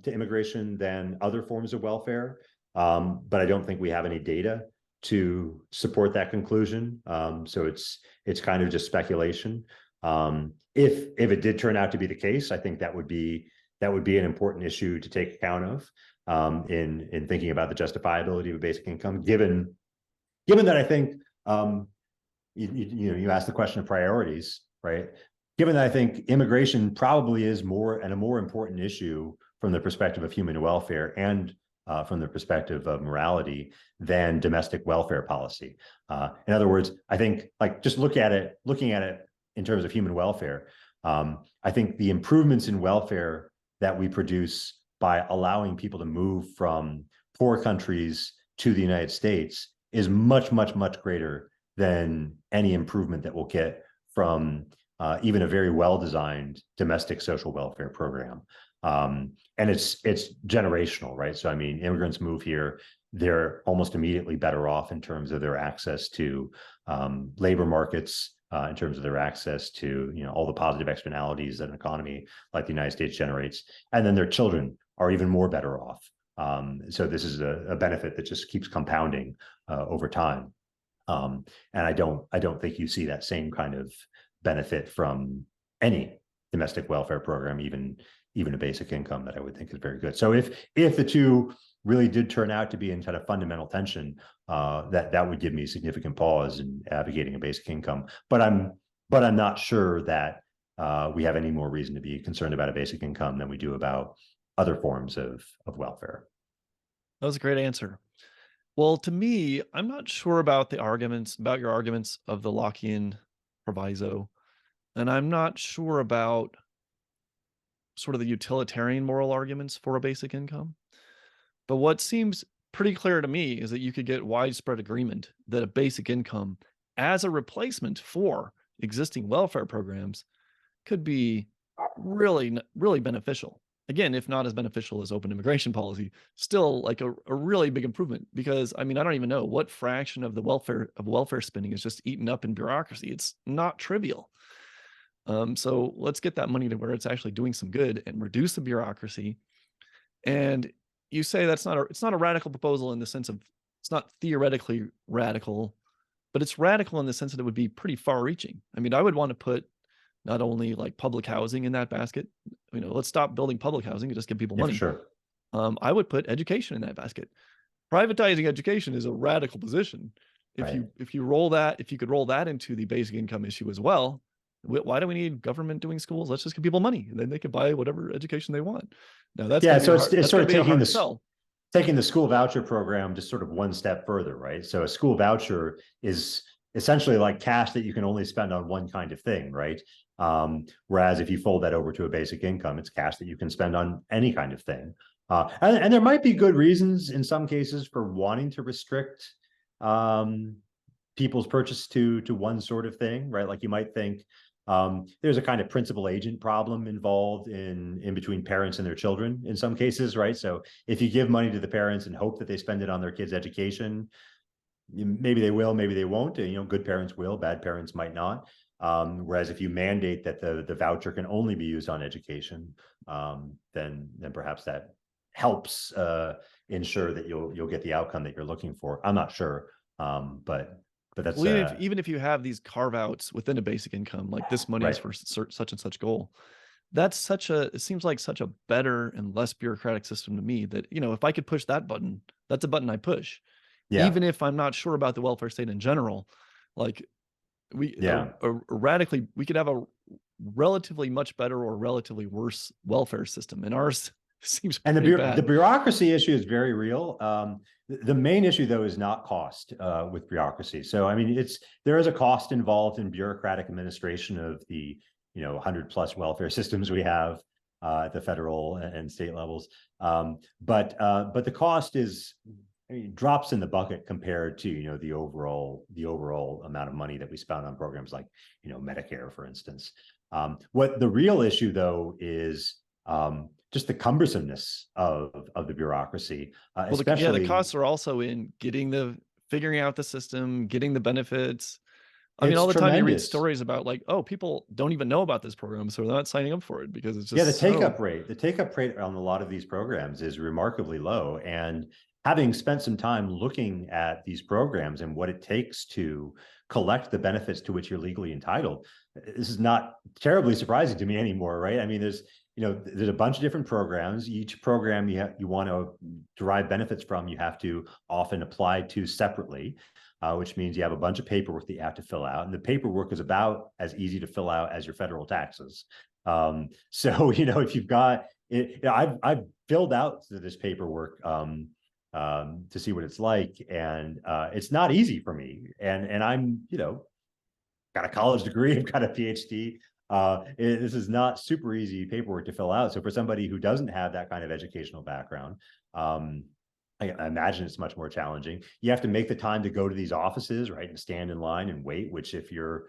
immigration than other forms of welfare. but I don't think we have any data to support that conclusion. So it's kind of just speculation. If it did turn out to be the case, I think that would be an important issue to take account of in thinking about the justifiability of a basic income, given that I think you asked the question of priorities, right? Given that I think immigration probably is a more important issue from the perspective of human welfare and from the perspective of morality than domestic welfare policy. In other words, I think like just looking at it in terms of human welfare, I think the improvements in welfare that we produce by allowing people to move from poor countries to the United States is much, much, much greater than any improvement that we'll get from even a very well-designed domestic social welfare program. And it's generational, right? So, I mean, immigrants move here, they're almost immediately better off in terms of their access to labor markets, in terms of their access to, all the positive externalities that an economy like the United States generates. And then their children are even more better off. So this is a benefit that just keeps compounding over time. And I don't think you see that same kind of benefit from any domestic welfare program, even a basic income, that I would think is very good. So if the two really did turn out to be in kind of fundamental tension, that would give me significant pause in advocating a basic income. But I'm not sure that we have any more reason to be concerned about a basic income than we do about other forms of welfare. That was a great answer. Well, to me, I'm not sure about your arguments of the Lockean proviso, and I'm not sure about sort of the utilitarian moral arguments for a basic income. But what seems pretty clear to me is that you could get widespread agreement that a basic income as a replacement for existing welfare programs could be really, really beneficial. Again, if not as beneficial as open immigration policy, still like a really big improvement, because I mean, I don't even know what fraction of the welfare spending is just eaten up in bureaucracy. It's not trivial. So let's get that money to where it's actually doing some good and reduce the bureaucracy. And you say it's not a radical proposal in the sense of it's not theoretically radical, but it's radical in the sense that it would be pretty far reaching. I mean, I would want to put not only like public housing in that basket, let's stop building public housing and just give people money. Sure. I would put education in that basket. Privatizing education is a radical position. If you could roll that into the basic income issue as well, why do we need government doing schools? Let's just give people money, and then they can buy whatever education they want. Now that's so it's sort of taking the school voucher program just sort of one step further, right? So a school voucher is essentially like cash that you can only spend on one kind of thing, right? Whereas if you fold that over to a basic income, it's cash that you can spend on any kind of thing. And there might be good reasons in some cases for wanting to restrict people's purchase to one sort of thing, right? Like you might think there's a kind of principal agent problem involved in between parents and their children in some cases, right? So if you give money to the parents and hope that they spend it on their kids' education, maybe they will, maybe they won't. Good parents will, bad parents might not. Whereas if you mandate that the voucher can only be used on education, then perhaps that helps ensure that you'll get the outcome that you're looking for. I'm not sure, but that's even if you have these carve outs within a basic income, like this money is for such and such goal. It seems like such a better and less bureaucratic system to me that, if I could push that button, that's a button I push. Yeah. Even if I'm not sure about the welfare state in general, like we could have a relatively much better or relatively worse welfare system, and ours seems and the bureaucracy issue is very real. The main issue though is not cost with bureaucracy. So I mean, there is a cost involved in bureaucratic administration of the 100+ welfare systems we have at the federal and state levels. But the cost is drops in the bucket compared to the overall amount of money that we spend on programs like Medicare, for instance. What the real issue though is just the cumbersomeness of the bureaucracy. Especially, the costs are also in figuring out the system, getting the benefits. I mean, It's all the time you read tremendous. stories about like, oh, people don't even know about this program, so they're not signing up for it because it's just Yeah, the take-up rate on a lot of these programs is remarkably low. And having spent some time looking at these programs and what it takes to collect the benefits to which you're legally entitled, this is not terribly surprising to me anymore, right? I mean, there's a bunch of different programs. Each program you want to derive benefits from, you have to often apply to separately, which means you have a bunch of paperwork that you have to fill out. And the paperwork is about as easy to fill out as your federal taxes. So, if you've got it, I've filled out this paperwork to see what it's like. And it's not easy for me. And I'm, got a college degree, I've got a PhD. This is not super easy paperwork to fill out. So for somebody who doesn't have that kind of educational background, I imagine it's much more challenging. You have to make the time to go to these offices, right, and stand in line and wait, which if you're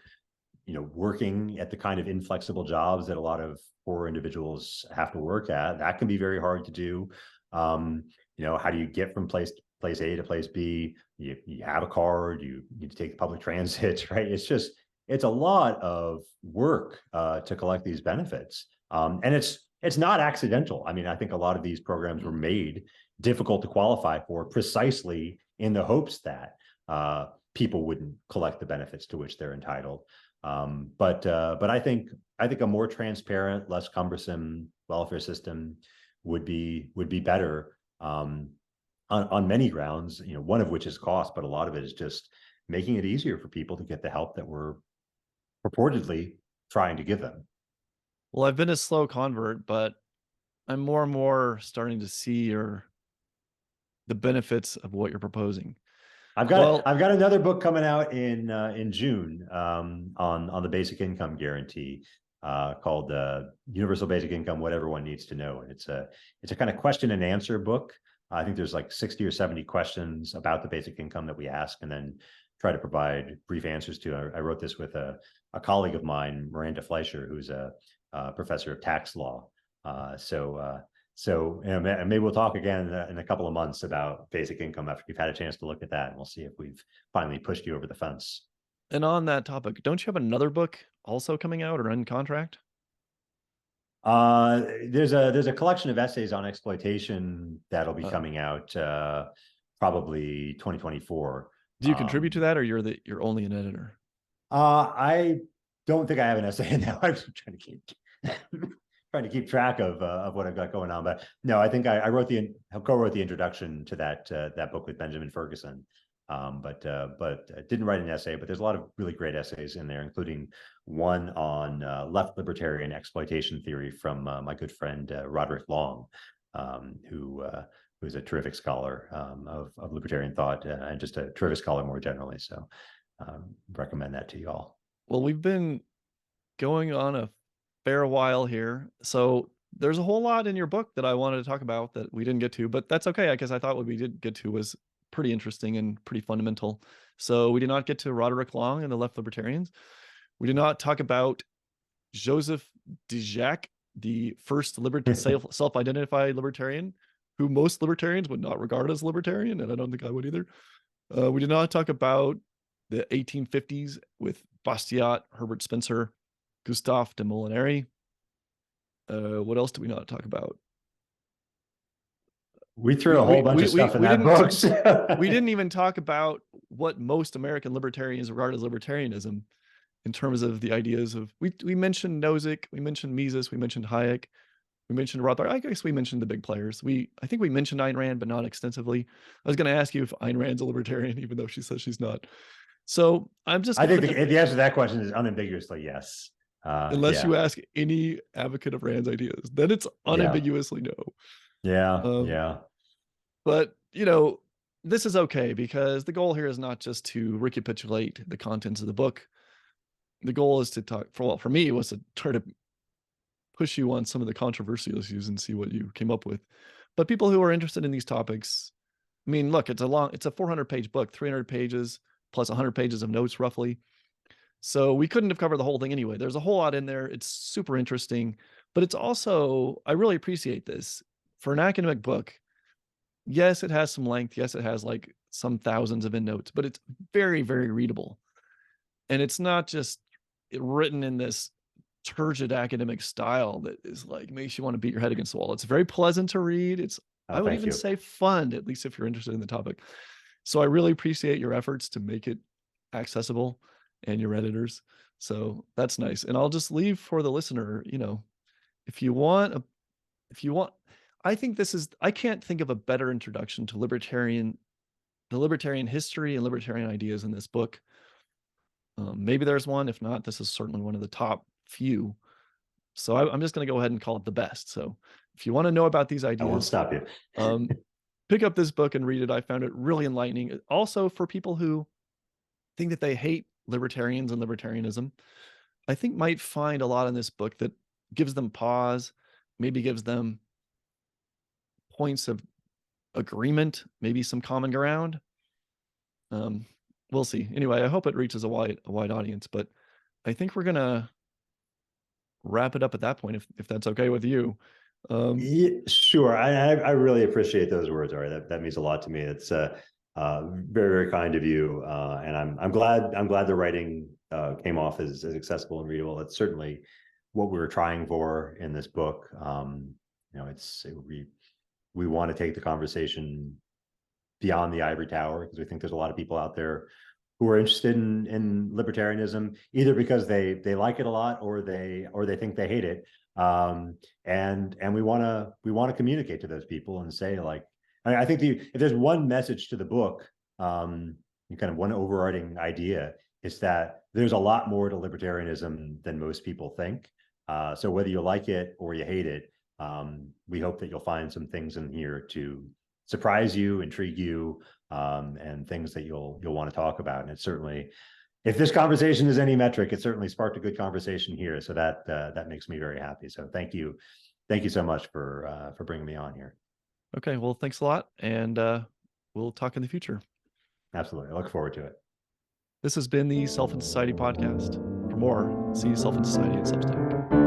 working at the kind of inflexible jobs that a lot of poor individuals have to work at, that can be very hard to do. How do you get from place A to place B? You have a card, you need to take public transit, right? It's a lot of work to collect these benefits. And it's not accidental. I mean, I think a lot of these programs were made difficult to qualify for precisely in the hopes that people wouldn't collect the benefits to which they're entitled. But I think a more transparent, less cumbersome welfare system would be better on many grounds. One of which is cost, but a lot of it is just making it easier for people to get the help that we're purportedly trying to give them. Well, I've been a slow convert, but I'm more and more starting to see the benefits of what you're proposing. I've got another book coming out in June on the basic income guarantee called Universal Basic Income: What Everyone Needs to Know. And it's a kind of question and answer book. I think there's like 60 or 70 questions about the basic income that we ask, and then try to provide brief answers to. I wrote this with a colleague of mine, Miranda Fleischer, who's a professor of tax law. So maybe we'll talk again in a couple of months about basic income after you've had a chance to look at that, and we'll see if we've finally pushed you over the fence. And on that topic, don't you have another book also coming out or in contract? There's a collection of essays on exploitation that'll be coming out probably 2024. Do you contribute to that, or you're only an editor? I don't think I have an essay in that. I'm trying to keep track of what I've got going on. But no, I think I co-wrote the introduction to that book with Benjamin Ferguson. But didn't write an essay. But there's a lot of really great essays in there, including one on left libertarian exploitation theory from my good friend Roderick Long, who's a terrific scholar of libertarian thought and just a terrific scholar more generally. So recommend that to you all. Well, we've been going on a fair while here, so there's a whole lot in your book that I wanted to talk about that we didn't get to, but that's okay, because I thought what we did get to was pretty interesting and pretty fundamental. So we did not get to Roderick Long and the left libertarians. We did not talk about Joseph de Jacques, the first self-identified libertarian, who most libertarians would not regard as libertarian, and I don't think I would either. We did not talk about the 1850s with Bastiat, Herbert Spencer, Gustave de Molinari. What else do we not talk about? We threw a whole bunch of stuff in that book. We didn't even talk about what most American libertarians regard as libertarianism in terms of the ideas of, we mentioned Nozick, we mentioned Mises, we mentioned Hayek, we mentioned Rothbard. I guess we mentioned the big players. I think we mentioned Ayn Rand, but not extensively. I was going to ask you if Ayn Rand's a libertarian, even though she says she's not. So I think the answer to that question is unambiguously yes. Unless you ask any advocate of Rand's ideas, then it's unambiguously no. Yeah. But, this is okay, because the goal here is not just to recapitulate the contents of the book. The goal is to talk, for me, was to try to push you on some of the controversial issues and see what you came up with. But people who are interested in these topics, I mean, look, it's a 400-page book, 300 pages plus 100 pages of notes roughly. So we couldn't have covered the whole thing anyway. There's a whole lot in there. It's super interesting, but it's also, I really appreciate this. For an academic book, yes, it has some length. Yes, it has like some thousands of endnotes, but it's very, very readable. And it's not just written in this turgid academic style that is like makes you want to beat your head against the wall. It's very pleasant to read. It's I would Thank even you. say fun, at least if you're interested in the topic. So I really appreciate your efforts to make it accessible and your editors. So that's nice. And I'll just leave for the listener, if you want if you want I think I can't think of a better introduction to the libertarian history and libertarian ideas in this book. Maybe there's one. If not, this is certainly one of the top few. So I'm just going to go ahead and call it the best. So if you want to know about these I won't ideas, stop you. pick up this book and read it. I found it really enlightening. Also, for people who think that they hate libertarians and libertarianism, I think might find a lot in this book that gives them pause, maybe gives them points of agreement, maybe some common ground. We'll see. Anyway, I hope it reaches a wide audience, but I think we're gonna wrap it up at that point if that's okay with you. Yeah, sure. I really appreciate those words, Ari. That means a lot to me. It's very, very kind of you. And I'm glad the writing came off as accessible and readable. It's certainly what we were trying for in this book. We want to take the conversation beyond the ivory tower, because we think there's a lot of people out there who are interested in libertarianism, either because they like it a lot or they think they hate it. And we want to communicate to those people and say, like, I think if there's one message to the book, kind of one overriding idea is that there's a lot more to libertarianism than most people think. So whether you like it or you hate it, we hope that you'll find some things in here to surprise you, intrigue you, and things that you'll want to talk about. And it's certainly, if this conversation is any metric, it certainly sparked a good conversation here. So that makes me very happy. So thank you so much for bringing me on here. Okay, well, thanks a lot, and we'll talk in the future. Absolutely, I look forward to it. This has been the Self and Society podcast. For more, see Self and Society at Substack.